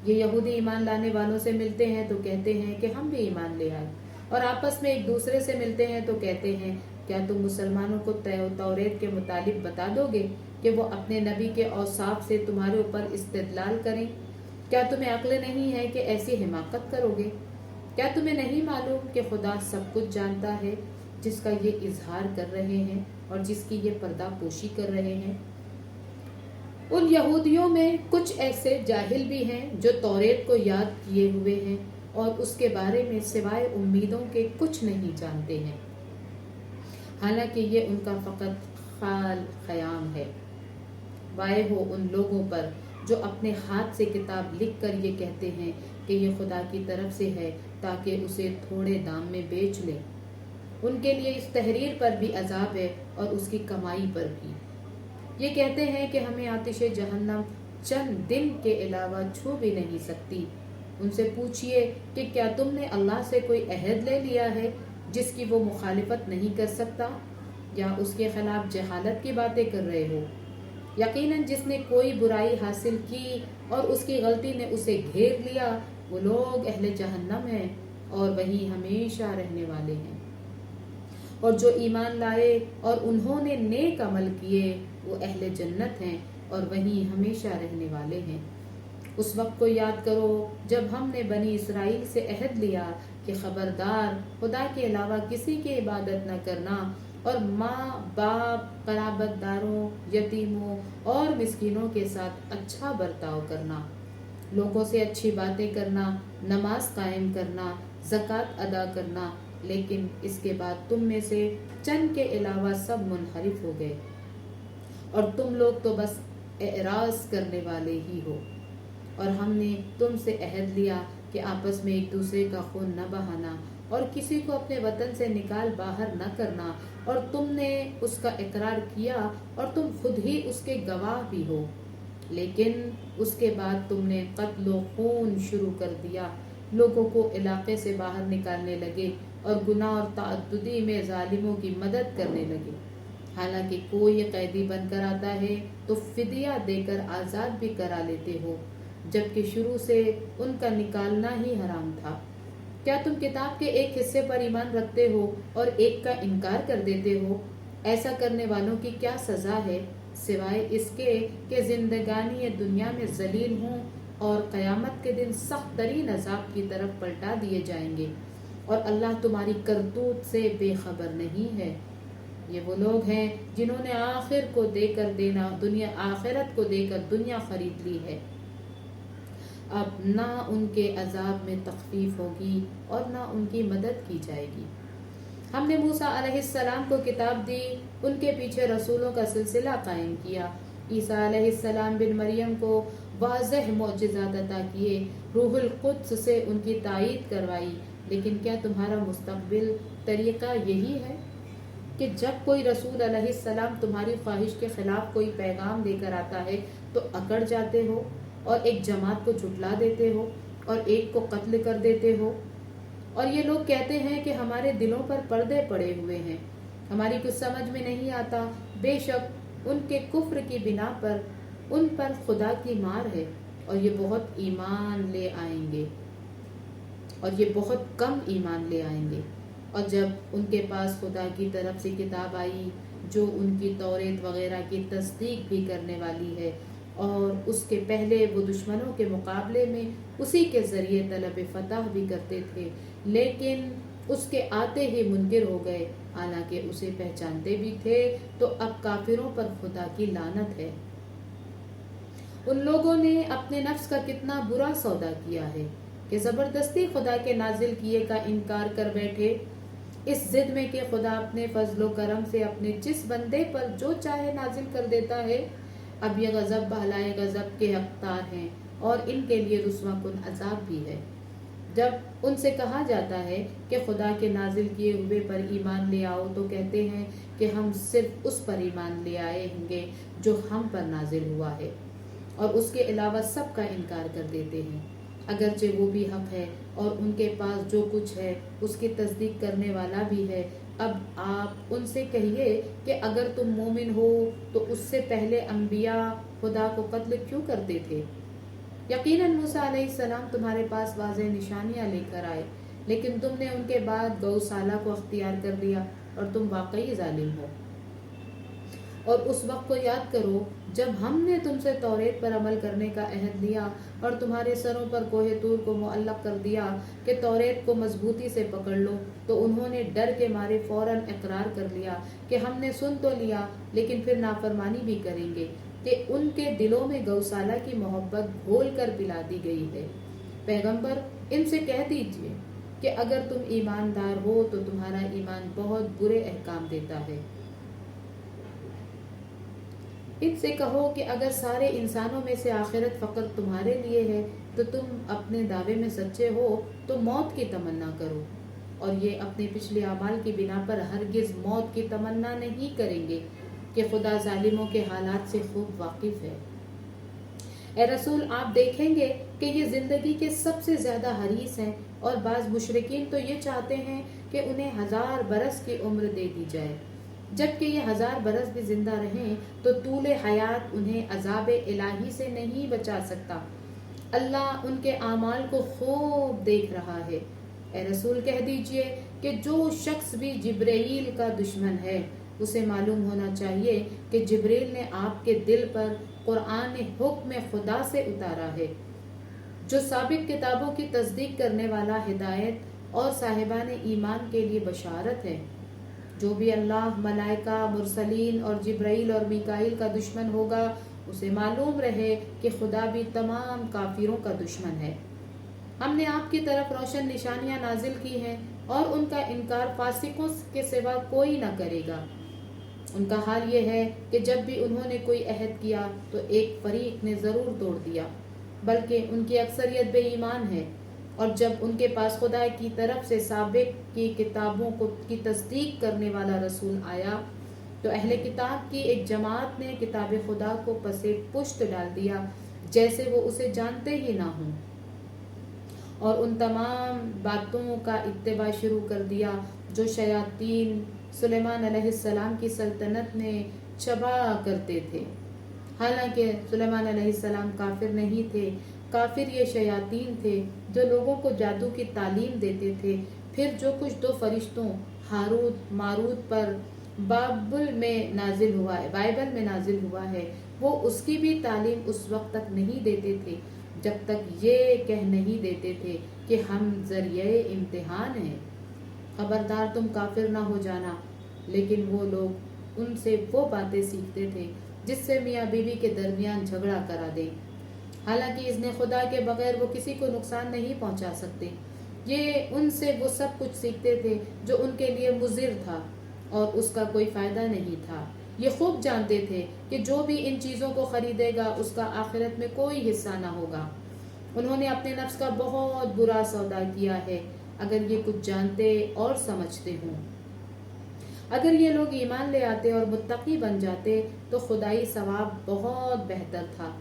یہ یہودی ایمان لانے والوں سے ملتے ہیں تو کہتے ہیں کہ ہم بھی ایمان لے آئے، اور آپس میں ایک دوسرے سے ملتے ہیں تو کہتے ہیں کیا تم مسلمانوں کو توریت کے متعلق بتا دو گے کہ وہ اپنے نبی کے اوصاف سے تمہارے اوپر استدلال کریں؟ کیا تمہیں عقل نہیں ہے کہ ایسی حماقت کرو گے؟ کیا تمہیں نہیں معلوم کہ خدا سب کچھ جانتا ہے جس کا یہ اظہار کر رہے ہیں اور جس کی یہ پردہ پوشی کر رہے ہیں؟ ان یہودیوں میں کچھ ایسے جاہل بھی ہیں جو توریت کو یاد کیے ہوئے ہیں اور اس کے بارے میں سوائے امیدوں کے کچھ نہیں جانتے ہیں، حالانکہ یہ ان کا فقط خیام ہے۔ وائے ہو ان لوگوں پر جو اپنے ہاتھ سے کتاب لکھ کر یہ کہتے ہیں کہ یہ خدا کی طرف سے ہے تاکہ اسے تھوڑے دام میں بیچ لیں۔ ان کے لیے اس تحریر پر بھی عذاب ہے اور اس کی کمائی پر بھی۔ یہ کہتے ہیں کہ ہمیں آتش جہنم چند دن کے علاوہ چھو بھی نہیں سکتی۔ ان سے پوچھئے کہ کیا تم نے اللہ سے کوئی عہد لے لیا ہے جس کی وہ مخالفت نہیں کر سکتا، یا اس کے خلاف جہالت کی باتیں کر رہے ہو؟ یقیناً جس نے کوئی برائی حاصل کی اور اس کی غلطی نے اسے گھیر لیا، وہ لوگ اہل جہنم ہیں اور وہیں ہمیشہ رہنے والے ہیں۔ اور جو ایمان لائے اور انہوں نے نیک عمل کیے وہ اہل جنت ہیں اور وہیں ہمیشہ رہنے والے ہیں۔ اس وقت کو یاد کرو جب ہم نے بنی اسرائیل سے عہد لیا کہ خبردار خدا کے علاوہ کسی کی عبادت نہ کرنا اور ماں باپ قرابت داروں یتیموں اور مسکینوں کے ساتھ اچھا برتاؤ کرنا، لوگوں سے اچھی باتیں کرنا، نماز قائم کرنا، زکوٰۃ ادا کرنا، لیکن اس کے بعد تم میں سے چند کے علاوہ سب منحرف ہو گئے اور تم لوگ تو بس اعراض کرنے والے ہی ہو۔ اور ہم نے تم سے عہد لیا کہ آپس میں ایک دوسرے کا خون نہ بہانا اور کسی کو اپنے وطن سے نکال باہر نہ کرنا، اور تم نے اس کا اقرار کیا اور تم خود ہی اس کے گواہ بھی ہو، لیکن اس کے بعد تم نے قتل و خون شروع کر دیا، لوگوں کو علاقے سے باہر نکالنے لگے اور گناہ اور تعددی میں ظالموں کی مدد کرنے لگے۔ حالانکہ کوئی قیدی بن کر آتا ہے تو فدیہ دے کر آزاد بھی کرا لیتے ہو، جبکہ شروع سے ان کا نکالنا ہی حرام تھا۔ کیا تم کتاب کے ایک حصے پر ایمان رکھتے ہو اور ایک کا انکار کر دیتے ہو؟ ایسا کرنے والوں کی کیا سزا ہے، سوائے اس کے کہ زندگانی دنیا میں ذلیل ہوں اور قیامت کے دن سخت ترین عذاب کی طرف پلٹا دیے جائیں گے، اور اللہ تمہاری کرتوت سے بے خبر نہیں ہے۔ یہ وہ لوگ ہیں جنہوں نے آخرت کو دے کر دنیا خرید لی ہے، اب نہ ان کے عذاب میں تخفیف ہوگی اور نہ ان کی مدد کی جائے گی۔ ہم نے موسیٰ علیہ السلام کو کتاب دی، ان کے پیچھے رسولوں کا سلسلہ قائم کیا، عیسیٰ علیہ السلام بن مریم کو واضح معجزات عطا کیے، روح القدس سے ان کی تائید کروائی، لیکن کیا تمہارا مستقبل طریقہ یہی ہے کہ جب کوئی رسول علیہ السلام تمہاری خواہش کے خلاف کوئی پیغام لے کر آتا ہے تو اکڑ جاتے ہو اور ایک جماعت کو جھٹلا دیتے ہو اور ایک کو قتل کر دیتے ہو؟ اور یہ لوگ کہتے ہیں کہ ہمارے دلوں پر پردے پڑے ہوئے ہیں، ہماری کچھ سمجھ میں نہیں آتا۔ بے شک ان کے کفر کی بنا پر ان پر خدا کی مار ہے، اور یہ بہت کم ایمان لے آئیں گے۔ اور جب ان کے پاس خدا کی طرف سے کتاب آئی جو ان کی توریت وغیرہ کی تصدیق بھی کرنے والی ہے، اور اس کے پہلے وہ دشمنوں کے مقابلے میں اسی کے ذریعے طلب فتح بھی کرتے تھے، لیکن اس کے آتے ہی منکر ہو گئے، حالانکہ اسے پہچانتے بھی تھے، تو اب کافروں پر خدا کی لعنت ہے۔ ان لوگوں نے اپنے نفس کا کتنا برا سودا کیا ہے کہ زبردستی خدا کے نازل کیے کا انکار کر بیٹھے، اس ضد میں کہ خدا اپنے فضل و کرم سے اپنے جس بندے پر جو چاہے نازل کر دیتا ہے۔ اب یہ غضب بالائے غضب کے حقدار ہیں اور ان کے لیے رسوا کن عذاب بھی ہے۔ جب ان سے کہا جاتا ہے کہ خدا کے نازل کیے ہوئے پر ایمان لے آؤ تو کہتے ہیں کہ ہم صرف اس پر ایمان لے آئیں گے جو ہم پر نازل ہوا ہے، اور اس کے علاوہ سب کا انکار کر دیتے ہیں، اگرچہ وہ بھی حق ہے اور ان کے پاس جو کچھ ہے اس کی تصدیق کرنے والا بھی ہے۔ اب آپ ان سے کہیے کہ اگر تم مومن ہو تو اس سے پہلے انبیاء خدا کو قتل کیوں کرتے تھے؟ یقیناً موسیٰ علیہ السلام تمہارے پاس واضح نشانیاں لے کر آئے، لیکن تم نے ان کے بعد گوسالہ کو اختیار کر لیا اور تم واقعی ظالم ہو۔ اور اس وقت کو یاد کرو جب ہم نے تم سے توریت پر عمل کرنے کا عہد لیا اور تمہارے سروں پر کوہ طور کو معلق کر دیا کہ توریت کو مضبوطی سے پکڑ لو، تو انہوں نے ڈر کے مارے فوراً اقرار کر لیا کہ ہم نے سن تو لیا لیکن پھر نافرمانی بھی کریں گے، کہ ان کے دلوں میں گوسالہ کی محبت گھول کر پلا دی گئی ہے۔ پیغمبر ان سے کہہ دیجئے کہ اگر تم ایماندار ہو تو تمہارا ایمان بہت برے احکام دیتا ہے۔ ان سے کہو کہ اگر سارے انسانوں میں سے آخرت فقط تمہارے لیے ہے تو تم اپنے دعوے میں سچے ہو تو موت کی تمنا کرو، اور یہ اپنے پچھلے اعمال کی بنا پر ہرگز موت کی تمنا نہیں کریں گے کہ خدا ظالموں کے حالات سے خوب واقف ہے۔ اے رسول، آپ دیکھیں گے کہ یہ زندگی کے سب سے زیادہ حریص ہیں، اور بعض مشرکین تو یہ چاہتے ہیں کہ انہیں 1000 برس کی عمر دے دی جائے، جبکہ یہ 1000 برس بھی زندہ رہیں تو طول حیات انہیں عذاب الہی سے نہیں بچا سکتا۔ اللہ ان کے اعمال کو خوب دیکھ رہا ہے۔ اے رسول، کہہ دیجئے کہ جو شخص بھی جبرائیل کا دشمن ہے اسے معلوم ہونا چاہیے کہ جبریل نے آپ کے دل پر قرآن حکم خدا سے اتارا ہے، جو سابق کتابوں کی تصدیق کرنے والا ہدایت اور صاحبان ایمان کے لیے بشارت ہے۔ جو بھی اللہ، ملائکہ، مرسلین اور جبرائیل اور میکائیل کا دشمن ہوگا، اسے معلوم رہے کہ خدا بھی تمام کافروں کا دشمن ہے۔ ہم نے آپ کی طرف روشن نشانیاں نازل کی ہیں اور ان کا انکار فاسقوں کے سوا کوئی نہ کرے گا۔ ان کا حال یہ ہے کہ جب بھی انہوں نے کوئی عہد کیا تو ایک فریق نے ضرور توڑ دیا، بلکہ ان کی اکثریت بے ایمان ہے۔ اور جب ان کے پاس خدا کی طرف سے سابق کی کتابوں کی تصدیق کرنے والا رسول آیا تو اہل کتاب کی ایک جماعت نے کتاب خدا کو پسے پشت ڈال دیا جیسے وہ اسے جانتے ہی نہ ہوں، اور ان تمام باتوں کا اتباع شروع کر دیا جو شیاطین سلیمان علیہ السلام کی سلطنت میں چبا کرتے تھے۔ حالانکہ سلیمان علیہ السلام کافر نہیں تھے، کافر یہ شیاطین تھے جو لوگوں کو جادو کی تعلیم دیتے تھے۔ پھر جو کچھ دو فرشتوں ہاروت ماروت پر بائبل میں نازل ہوا ہے وہ اس کی بھی تعلیم اس وقت تک نہیں دیتے تھے جب تک یہ کہہ نہیں دیتے تھے کہ ہم ذریعہ امتحان ہیں۔ خبردار تم کافر نہ ہو جانا۔ لیکن وہ لوگ ان سے وہ باتیں سیکھتے تھے جس سے میاں بیوی کے درمیان جھگڑا کرا دے، حالانکہ اذن خدا کے بغیر وہ کسی کو نقصان نہیں پہنچا سکتے۔ یہ ان سے وہ سب کچھ سیکھتے تھے جو ان کے لیے مضر تھا اور اس کا کوئی فائدہ نہیں تھا۔ یہ خوب جانتے تھے کہ جو بھی ان چیزوں کو خریدے گا اس کا آخرت میں کوئی حصہ نہ ہوگا۔ انہوں نے اپنے نفس کا بہت برا سودا کیا ہے، اگر یہ کچھ جانتے اور سمجھتے ہوں۔ اگر یہ لوگ ایمان لے آتے اور متقی بن جاتے تو خدائی ثواب بہت بہتر تھا۔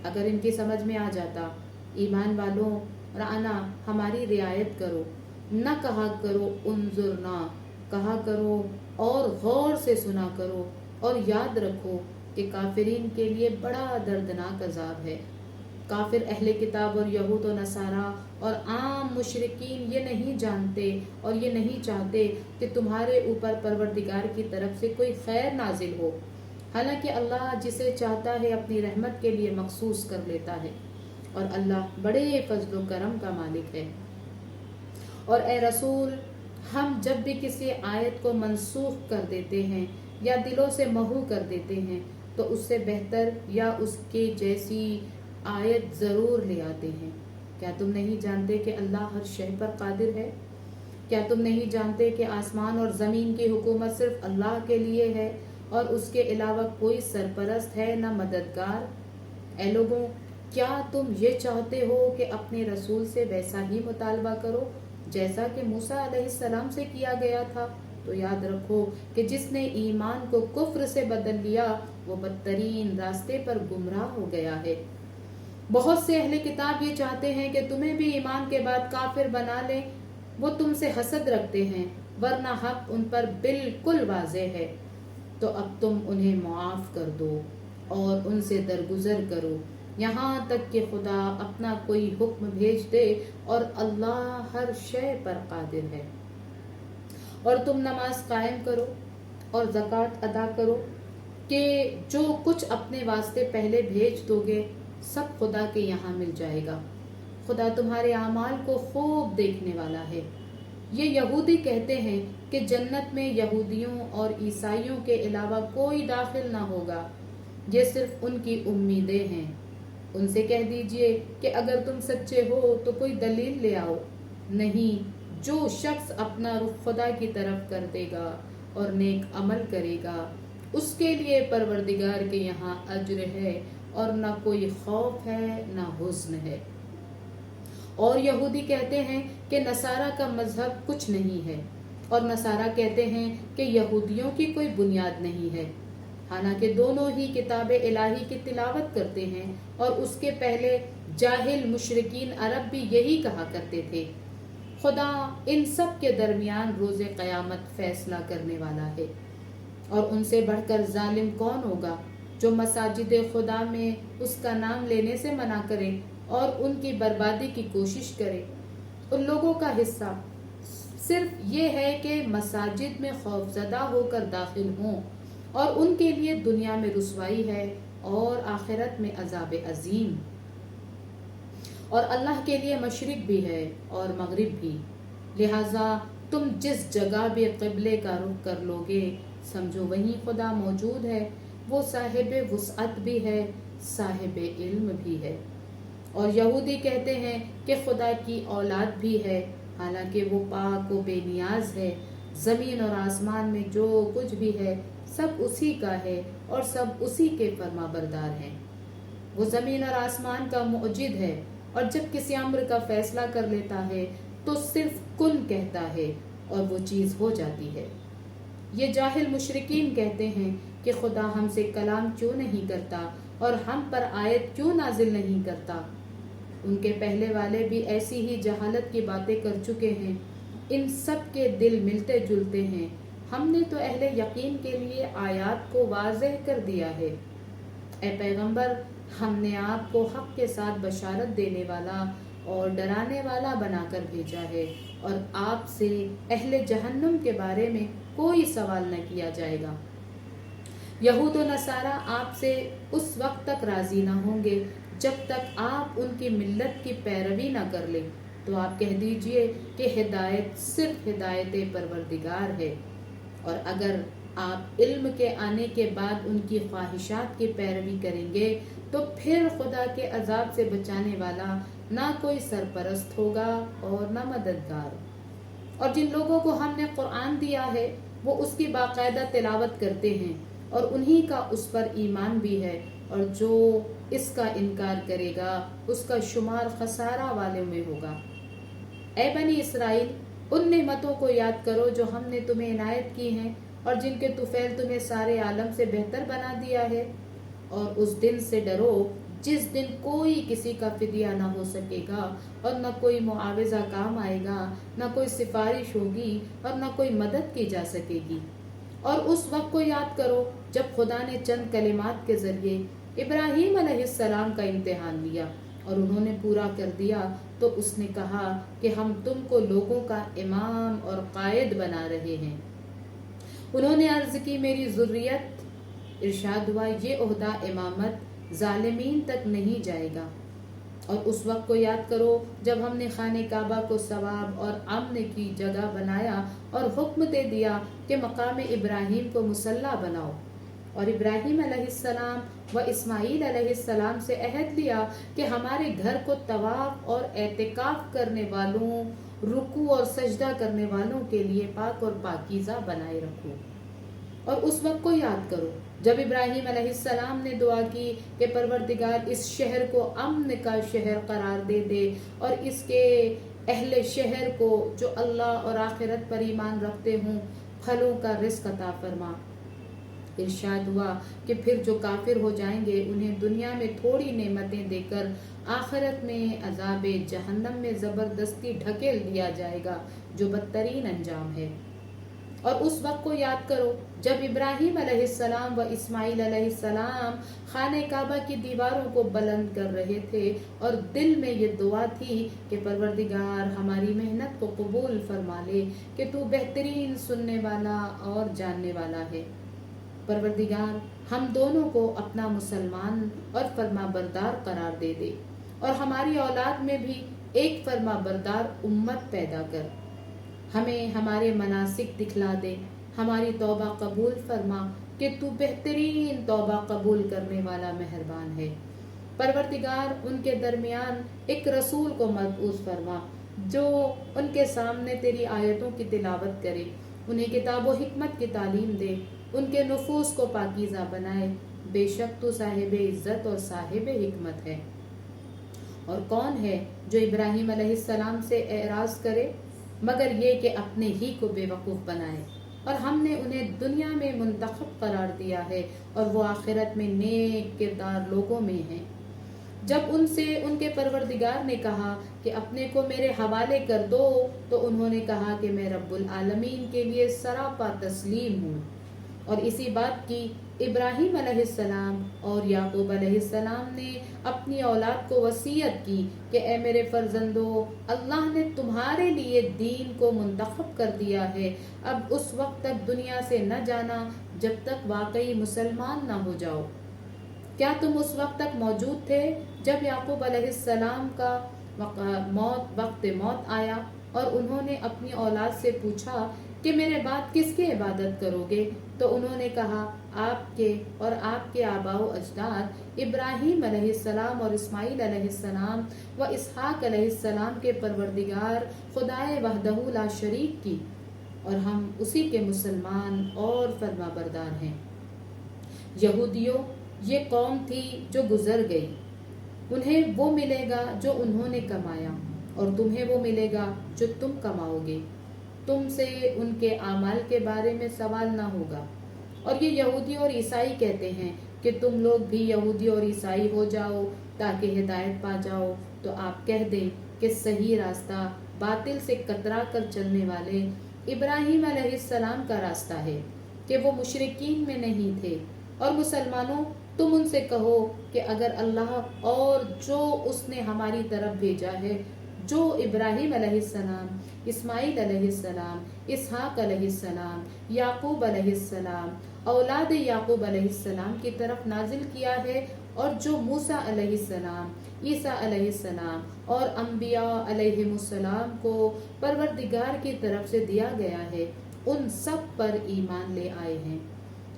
اگر ان کی سمجھ میں آ جاتا، ایمان والوں رعنا ہماری رعایت کرو، نہ کہا کرو انظرنا، کہا کرو اور غور سے سنا کرو، اور یاد رکھو کہ کافرین کے لیے بڑا دردناک عذاب ہے۔ کافر اہل کتاب اور یہود و نصارہ اور عام مشرکین یہ نہیں جانتے اور یہ نہیں چاہتے کہ تمہارے اوپر پروردگار کی طرف سے کوئی خیر نازل ہو، حالانکہ اللہ جسے چاہتا ہے اپنی رحمت کے لیے مخصوص کر لیتا ہے، اور اللہ بڑے فضل و کرم کا مالک ہے۔ اور اے رسول، ہم جب بھی کسی آیت کو منسوخ کر دیتے ہیں یا دلوں سے محو کر دیتے ہیں تو اس سے بہتر یا اس کے جیسی آیت ضرور لے آتے ہیں۔ کیا تم نہیں جانتے کہ اللہ ہر شے پر قادر ہے؟ کیا تم نہیں جانتے کہ آسمان اور زمین کی حکومت صرف اللہ کے لیے ہے اور اس کے علاوہ کوئی سرپرست ہے نہ مددگار؟ اے لوگوں، کیا تم یہ چاہتے ہو کہ اپنے رسول سے ویسا ہی مطالبہ کرو جیسا کہ موسیٰ علیہ السلام سے کیا گیا تھا؟ تو یاد رکھو کہ جس نے ایمان کو کفر سے بدل لیا وہ بدترین راستے پر گمراہ ہو گیا ہے۔ بہت سے اہل کتاب یہ چاہتے ہیں کہ تمہیں بھی ایمان کے بعد کافر بنا لیں۔ وہ تم سے حسد رکھتے ہیں، ورنہ حق ان پر بالکل واضح ہے۔ تو اب تم انہیں معاف کر دو اور ان سے درگزر کرو یہاں تک کہ خدا اپنا کوئی حکم بھیج دے، اور اللہ ہر شے پر قادر ہے۔ اور تم نماز قائم کرو اور زکوٰۃ ادا کرو کہ جو کچھ اپنے واسطے پہلے بھیج دو گے سب خدا کے یہاں مل جائے گا۔ خدا تمہارے اعمال کو خوب دیکھنے والا ہے۔ یہ یہودی کہتے ہیں کہ جنت میں یہودیوں اور عیسائیوں کے علاوہ کوئی داخل نہ ہوگا، یہ صرف ان کی امیدیں ہیں۔ ان سے کہہ دیجئے کہ اگر تم سچے ہو تو کوئی دلیل لے آؤ۔ نہیں، جو شخص اپنا رخ خدا کی طرف کر دے گا اور نیک عمل کرے گا اس کے لیے پروردگار کے یہاں اجر ہے، اور نہ کوئی خوف ہے نہ حزن ہے۔ اور یہودی کہتے ہیں کہ نصارہ کا مذہب کچھ نہیں ہے، اور نصارہ کہتے ہیں کہ یہودیوں کی کوئی بنیاد نہیں ہے، حالانکہ دونوں ہی کتاب الہی کی تلاوت کرتے ہیں، اور اس کے پہلے جاہل مشرکین عرب بھی یہی کہا کرتے تھے۔ خدا ان سب کے درمیان روز قیامت فیصلہ کرنے والا ہے، اور ان سے بڑھ کر ظالم کون ہوگا جو مساجد خدا میں اس کا نام لینے سے منع کرے اور ان کی بربادی کی کوشش کرے۔ ان لوگوں کا حصہ صرف یہ ہے کہ مساجد میں خوفزدہ ہو کر داخل ہوں، اور ان کے لیے دنیا میں رسوائی ہے اور آخرت میں عذاب عظیم۔ اور اللہ کے لیے مشرق بھی ہے اور مغرب بھی، لہٰذا تم جس جگہ بھی قبلے کا رخ کر لوگے سمجھو وہیں خدا موجود ہے، وہ صاحب وسعت بھی ہے، صاحب علم بھی ہے۔ اور یہودی کہتے ہیں کہ خدا کی اولاد بھی ہے، حالانکہ وہ پاک و بے نیاز ہے۔ زمین اور آسمان میں جو کچھ بھی ہے سب اسی کا ہے اور سب اسی کے فرما بردار ہیں۔ وہ زمین اور آسمان کا موجد ہے، اور جب کسی امر کا فیصلہ کر لیتا ہے تو صرف کن کہتا ہے اور وہ چیز ہو جاتی ہے۔ یہ جاہل مشرکین کہتے ہیں کہ خدا ہم سے کلام کیوں نہیں کرتا اور ہم پر آیت کیوں نازل نہیں کرتا۔ ان کے پہلے والے بھی ایسی ہی جہالت کی باتیں کر چکے ہیں۔ ان سب کے دل ملتے جلتے ہیں۔ ہم نے تو اہل یقین کے لیے آیات کو واضح کر دیا ہے۔ اے پیغمبر، ہم نے آپ کو حق کے ساتھ بشارت دینے والا اور ڈرانے والا بنا کر بھیجا ہے، اور آپ سے اہل جہنم کے بارے میں کوئی سوال نہ کیا جائے گا۔ یہود و نصارہ آپ سے اس وقت تک راضی نہ ہوں گے جب تک آپ ان کی ملت کی پیروی نہ کر لیں، تو آپ کہہ دیجئے کہ ہدایت صرف ہدایت پروردگار ہے، اور اگر آپ علم کے آنے کے بعد ان کی خواہشات کی پیروی کریں گے تو پھر خدا کے عذاب سے بچانے والا نہ کوئی سرپرست ہوگا اور نہ مددگار۔ اور جن لوگوں کو ہم نے قرآن دیا ہے وہ اس کی باقاعدہ تلاوت کرتے ہیں، اور انہی کا اس پر ایمان بھی ہے، اور جو اس کا انکار کرے گا اس کا شمار خسارہ والوں میں ہوگا۔ اے بنی اسرائیل، ان نعمتوں کو یاد کرو جو ہم نے تمہیں عنایت کی ہیں، اور جن کے طفیل تمہیں سارے عالم سے بہتر بنا دیا ہے، اور اس دن سے ڈرو جس دن کوئی کسی کا فدیہ نہ ہو سکے گا، اور نہ کوئی معاوضہ کام آئے گا، نہ کوئی سفارش ہوگی، اور نہ کوئی مدد کی جا سکے گی۔ اور اس وقت کو یاد کرو جب خدا نے چند کلمات کے ذریعے ابراہیم علیہ السلام کا امتحان لیا، اور انہوں نے پورا کر دیا تو اس نے کہا کہ ہم تم کو لوگوں کا امام اور قائد بنا رہے ہیں۔ انہوں نے عرض کی میری ذریت، ارشاد ہوا یہ عہدہ امامت ظالمین تک نہیں جائے گا۔ اور اس وقت کو یاد کرو جب ہم نے خانہ کعبہ کو ثواب اور امن کی جگہ بنایا اور حکم دے دیا کہ مقام ابراہیم کو مصلی بناؤ، اور ابراہیم علیہ السلام و اسماعیل علیہ السلام سے عہد لیا کہ ہمارے گھر کو طواف اور اعتکاف کرنے والوں، رکوع اور سجدہ کرنے والوں کے لیے پاک اور پاکیزہ بنائے رکھو۔ اور اس وقت کو یاد کرو جب ابراہیم علیہ السلام نے دعا کی کہ پروردگار اس شہر کو امن کا شہر قرار دے دے، اور اس کے اہل شہر کو جو اللہ اور آخرت پر ایمان رکھتے ہوں پھلوں کا رزق عطا فرما۔ ارشاد ہوا کہ پھر جو کافر ہو جائیں گے انہیں دنیا میں تھوڑی نعمتیں دے کر آخرت میں عذاب جہنم میں زبردستی ڈھکیل دیا جائے گا، جو بدترین انجام ہے۔ اور اس وقت کو یاد کرو جب ابراہیم علیہ السلام و اسماعیل علیہ السلام خانہ کعبہ کی دیواروں کو بلند کر رہے تھے، اور دل میں یہ دعا تھی کہ پروردگار ہماری محنت کو قبول فرما لے کہ تو بہترین سننے والا اور جاننے والا ہے۔ پروردگار ہم دونوں کو اپنا مسلمان اور فرما بردار قرار دے دے، اور ہماری اولاد میں بھی ایک فرما بردار امت پیدا کر۔ ہمیں ہمارے مناسک دکھلا دے، ہماری توبہ قبول فرما کہ تو بہترین توبہ قبول کرنے والا مہربان ہے۔ پروردگار ان کے درمیان ایک رسول کو مبعوث فرما جو ان کے سامنے تیری آیتوں کی تلاوت کرے، انہیں کتاب و حکمت کی تعلیم دے، ان کے نفوس کو پاکیزہ بنائے۔ بے شک تو صاحب عزت اور صاحب حکمت ہے۔ اور کون ہے جو ابراہیم علیہ السلام سے اعراض کرے مگر یہ کہ اپنے ہی کو بے وقوف بنائے؟ اور ہم نے انہیں دنیا میں منتخب قرار دیا ہے، اور وہ آخرت میں نیک کردار لوگوں میں ہیں۔ جب ان سے ان کے پروردگار نے کہا کہ اپنے کو میرے حوالے کر دو، تو انہوں نے کہا کہ میں رب العالمین کے لیے سراپا تسلیم ہوں۔ اور اسی بات کی ابراہیم علیہ السلام اور یعقوب علیہ السلام نے اپنی اولاد کو وصیت کی کہ اے میرے فرزندو، اللہ نے تمہارے لیے دین کو منتخب کر دیا ہے، اب اس وقت تک دنیا سے نہ جانا جب تک واقعی مسلمان نہ ہو جاؤ۔ کیا تم اس وقت تک موجود تھے جب یعقوب علیہ السلام کا وقت موت آیا اور انہوں نے اپنی اولاد سے پوچھا کہ میرے بعد کس کی عبادت کرو گے؟ تو انہوں نے کہا آپ کے اور آپ کے آباء و اجداد ابراہیم علیہ السلام اور اسماعیل علیہ السلام و اسحاق علیہ السلام کے پروردگار خدائے وحدہ لا شریک کی، اور ہم اسی کے مسلمان اور فرما بردار ہیں۔ یہودیوں، یہ قوم تھی جو گزر گئی، انہیں وہ ملے گا جو انہوں نے کمایا، اور تمہیں وہ ملے گا جو تم کماؤ گے، تم سے ان کے اعمال کے بارے میں سوال نہ ہوگا۔ اور یہ یہودی اور عیسائی کہتے ہیں کہ تم لوگ بھی یہودی اور عیسائی ہو جاؤ تاکہ ہدایت پا جاؤ، تو آپ کہہ دیں کہ صحیح راستہ باطل سے کترا کر چلنے والے ابراہیم علیہ السلام کا راستہ ہے کہ وہ مشرکین میں نہیں تھے۔ اور مسلمانوں، تم ان سے کہو کہ اگر اللہ اور جو اس نے ہماری طرف بھیجا ہے، جو ابراہیم علیہ السلام، اسماعیل علیہ السلام، اسحاق علیہ السلام، یعقوب علیہ السلام، اولاد یعقوب علیہ السلام کی طرف نازل کیا ہے، اور جو موسیٰ علیہ السلام، عیسیٰ علیہ السلام اور انبیاء علیہ السلام کو پروردگار کی طرف سے دیا گیا ہے، ان سب پر ایمان لے آئے ہیں۔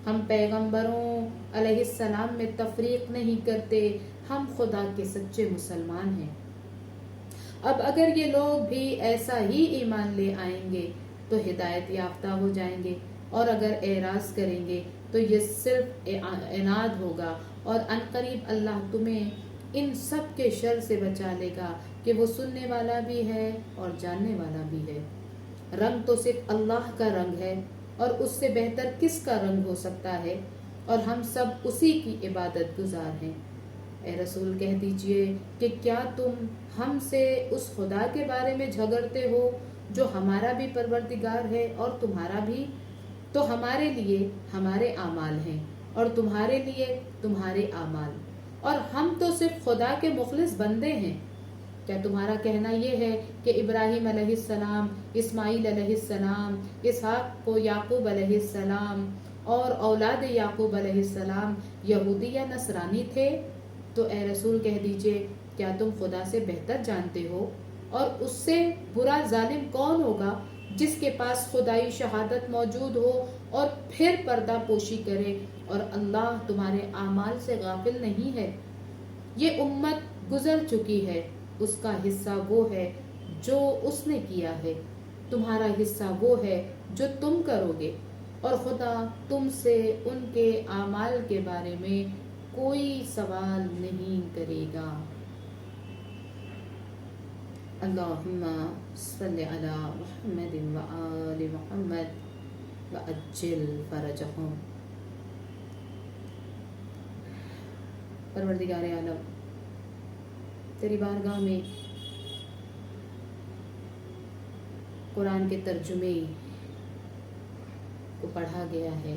ہم پیغمبروں علیہ السلام میں تفریق نہیں کرتے، ہم خدا کے سچے مسلمان ہیں۔ اب اگر یہ لوگ بھی ایسا ہی ایمان لے آئیں گے تو ہدایت یافتہ ہو جائیں گے، اور اگر اعراض کریں گے تو یہ صرف عناد ہوگا، اور عنقریب اللہ تمہیں ان سب کے شر سے بچا لے گا کہ وہ سننے والا بھی ہے اور جاننے والا بھی ہے۔ رنگ تو صرف اللہ کا رنگ ہے، اور اس سے بہتر کس کا رنگ ہو سکتا ہے، اور ہم سب اسی کی عبادت گزار ہیں۔ اے رسول کہہ دیجئے کہ کیا تم ہم سے اس خدا کے بارے میں جھگڑتے ہو جو ہمارا بھی پروردگار ہے اور تمہارا بھی؟ تو ہمارے لیے ہمارے اعمال ہیں اور تمہارے لیے تمہارے اعمال، اور ہم تو صرف خدا کے مخلص بندے ہیں۔ کیا تمہارا کہنا یہ ہے کہ ابراہیم علیہ السلام، اسماعیل علیہ السلام، اسحاق کو یعقوب علیہ السلام اور اولاد یعقوب علیہ السلام یہودی یا نصرانی تھے؟ تو اے رسول کہہ دیجئے کیا تم خدا سے بہتر جانتے ہو؟ اور اس سے برا ظالم کون ہوگا جس کے پاس خدائی شہادت موجود ہو اور پھر پردہ پوشی کرے، اور اللہ تمہارے اعمال سے غافل نہیں ہے۔ یہ امت گزر چکی ہے، اس کا حصہ وہ ہے جو اس نے کیا ہے، تمہارا حصہ وہ ہے جو تم کرو گے، اور خدا تم سے ان کے اعمال کے بارے میں کوئی سوال نہیں کرے گا۔ اللہم صلی علی محمد و آل محمد وعجل فرجہم۔ پروردگار عالم، تیری بارگاہ میں قرآن کے ترجمے کو پڑھا گیا ہے،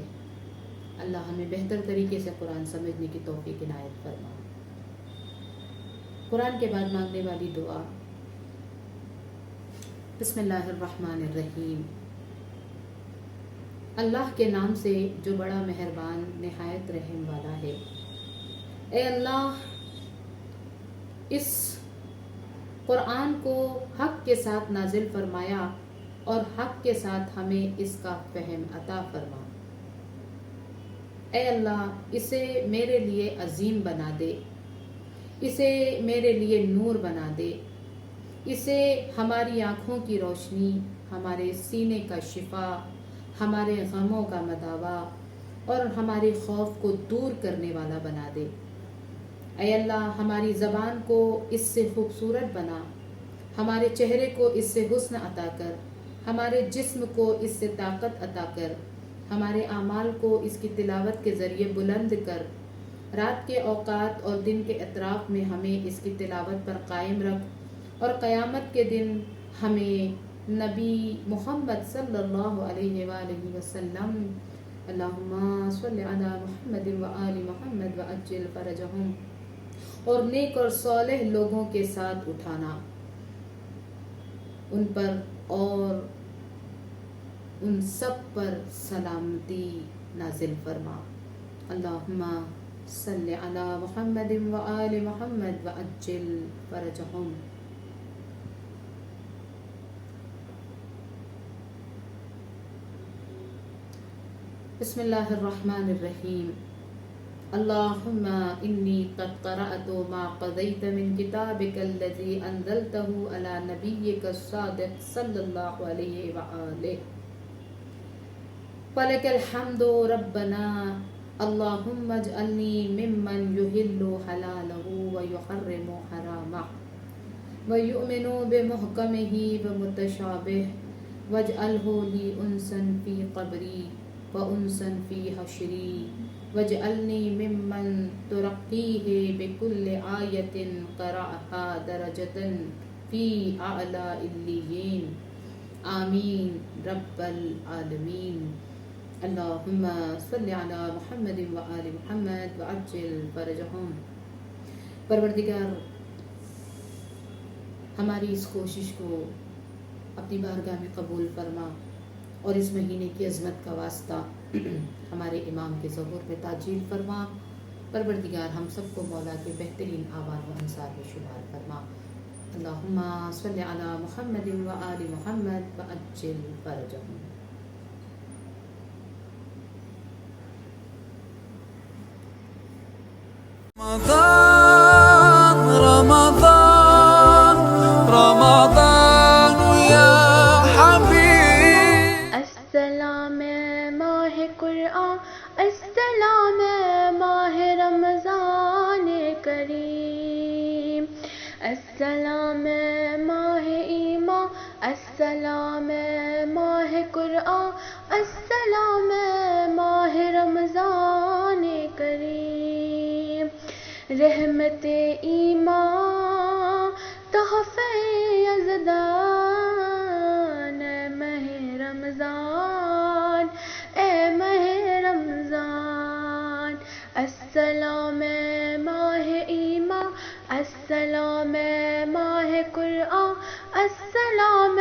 اللہ ہمیں بہتر طریقے سے قرآن سمجھنے کی توفیق عنایت فرما۔ قرآن کے بعد مانگنے والی دعا، بسم اللہ الرحمن الرحیم۔ اللہ کے نام سے جو بڑا مہربان نہایت رحم والا ہے۔ اے اللہ، اس قرآن کو حق کے ساتھ نازل فرمایا اور حق کے ساتھ ہمیں اس کا فہم عطا فرما۔ اے اللہ، اسے میرے لیے عظیم بنا دے، اسے میرے لیے نور بنا دے، اسے ہماری آنکھوں کی روشنی، ہمارے سینے کا شفا، ہمارے غموں کا مداوا اور ہمارے خوف کو دور کرنے والا بنا دے۔ اے اللہ، ہماری زبان کو اس سے خوبصورت بنا، ہمارے چہرے کو اس سے حسن عطا کر، ہمارے جسم کو اس سے طاقت عطا کر، ہمارے اعمال کو اس کی تلاوت کے ذریعے بلند کر، رات کے اوقات اور دن کے اطراف میں ہمیں اس کی تلاوت پر قائم رکھ، اور قیامت کے دن ہمیں نبی محمد صلی اللہ علیہ وآلہ وسلم، اللہم صلی علی محمد وآل محمد وعجل فرجہم، اور نیک اور صالح لوگوں کے ساتھ اٹھانا، ان پر اور ان سب پر سلامتی نازل فرما۔ اللہم صلی علی محمد وآل محمد وعجل فرجہم۔ بسم اللہ الرحمن الرحیم. اللہم انی قد قرأت ما قضیت من کتابک الذی انزلتہ علی نبیک الصادق صلی اللہ علیہ وآلہ. فلک الحمد ربنا اللہم اجعلنی ممن یحل حلالہ ویحرم حرامہ ویؤمن بمحکمہ ومتشابہ واجعلہ لی انسا فی قبری وانسا فی حشری واجعلنی ممن ترقیہ بکل آیت قرأہا درجۃ فی اعلی علیین. آمین رب العالمین. اللہم صلی علی محمد وآل محمد وعجل فرجہم. پروردگار ہماری اس کوشش کو اپنی بارگاہ میں قبول فرما اور اس مہینے کی عظمت کا واسطہ ہمارے امام کے ظہور میں تعجیل فرما. پروردگار ہم سب کو مولا کے بہترین آوان و انصار میں شمار فرما. اللہم صلی علی محمد وآل محمد وعجل فرجہم. رمضان رمضان يا حبيب. السلام ماہ قرآن، السلام ماہ رمضان کریم، السلام ماہ ایمان، السلام ماہ قرآن، السلام ماہ رمضان کریم. رحمت ایمان تحفہ یزدان، اے ماہ رمضان، اے ماہ رمضان. السلام ماہ ایمان، السلام ماہ قرآن، السلام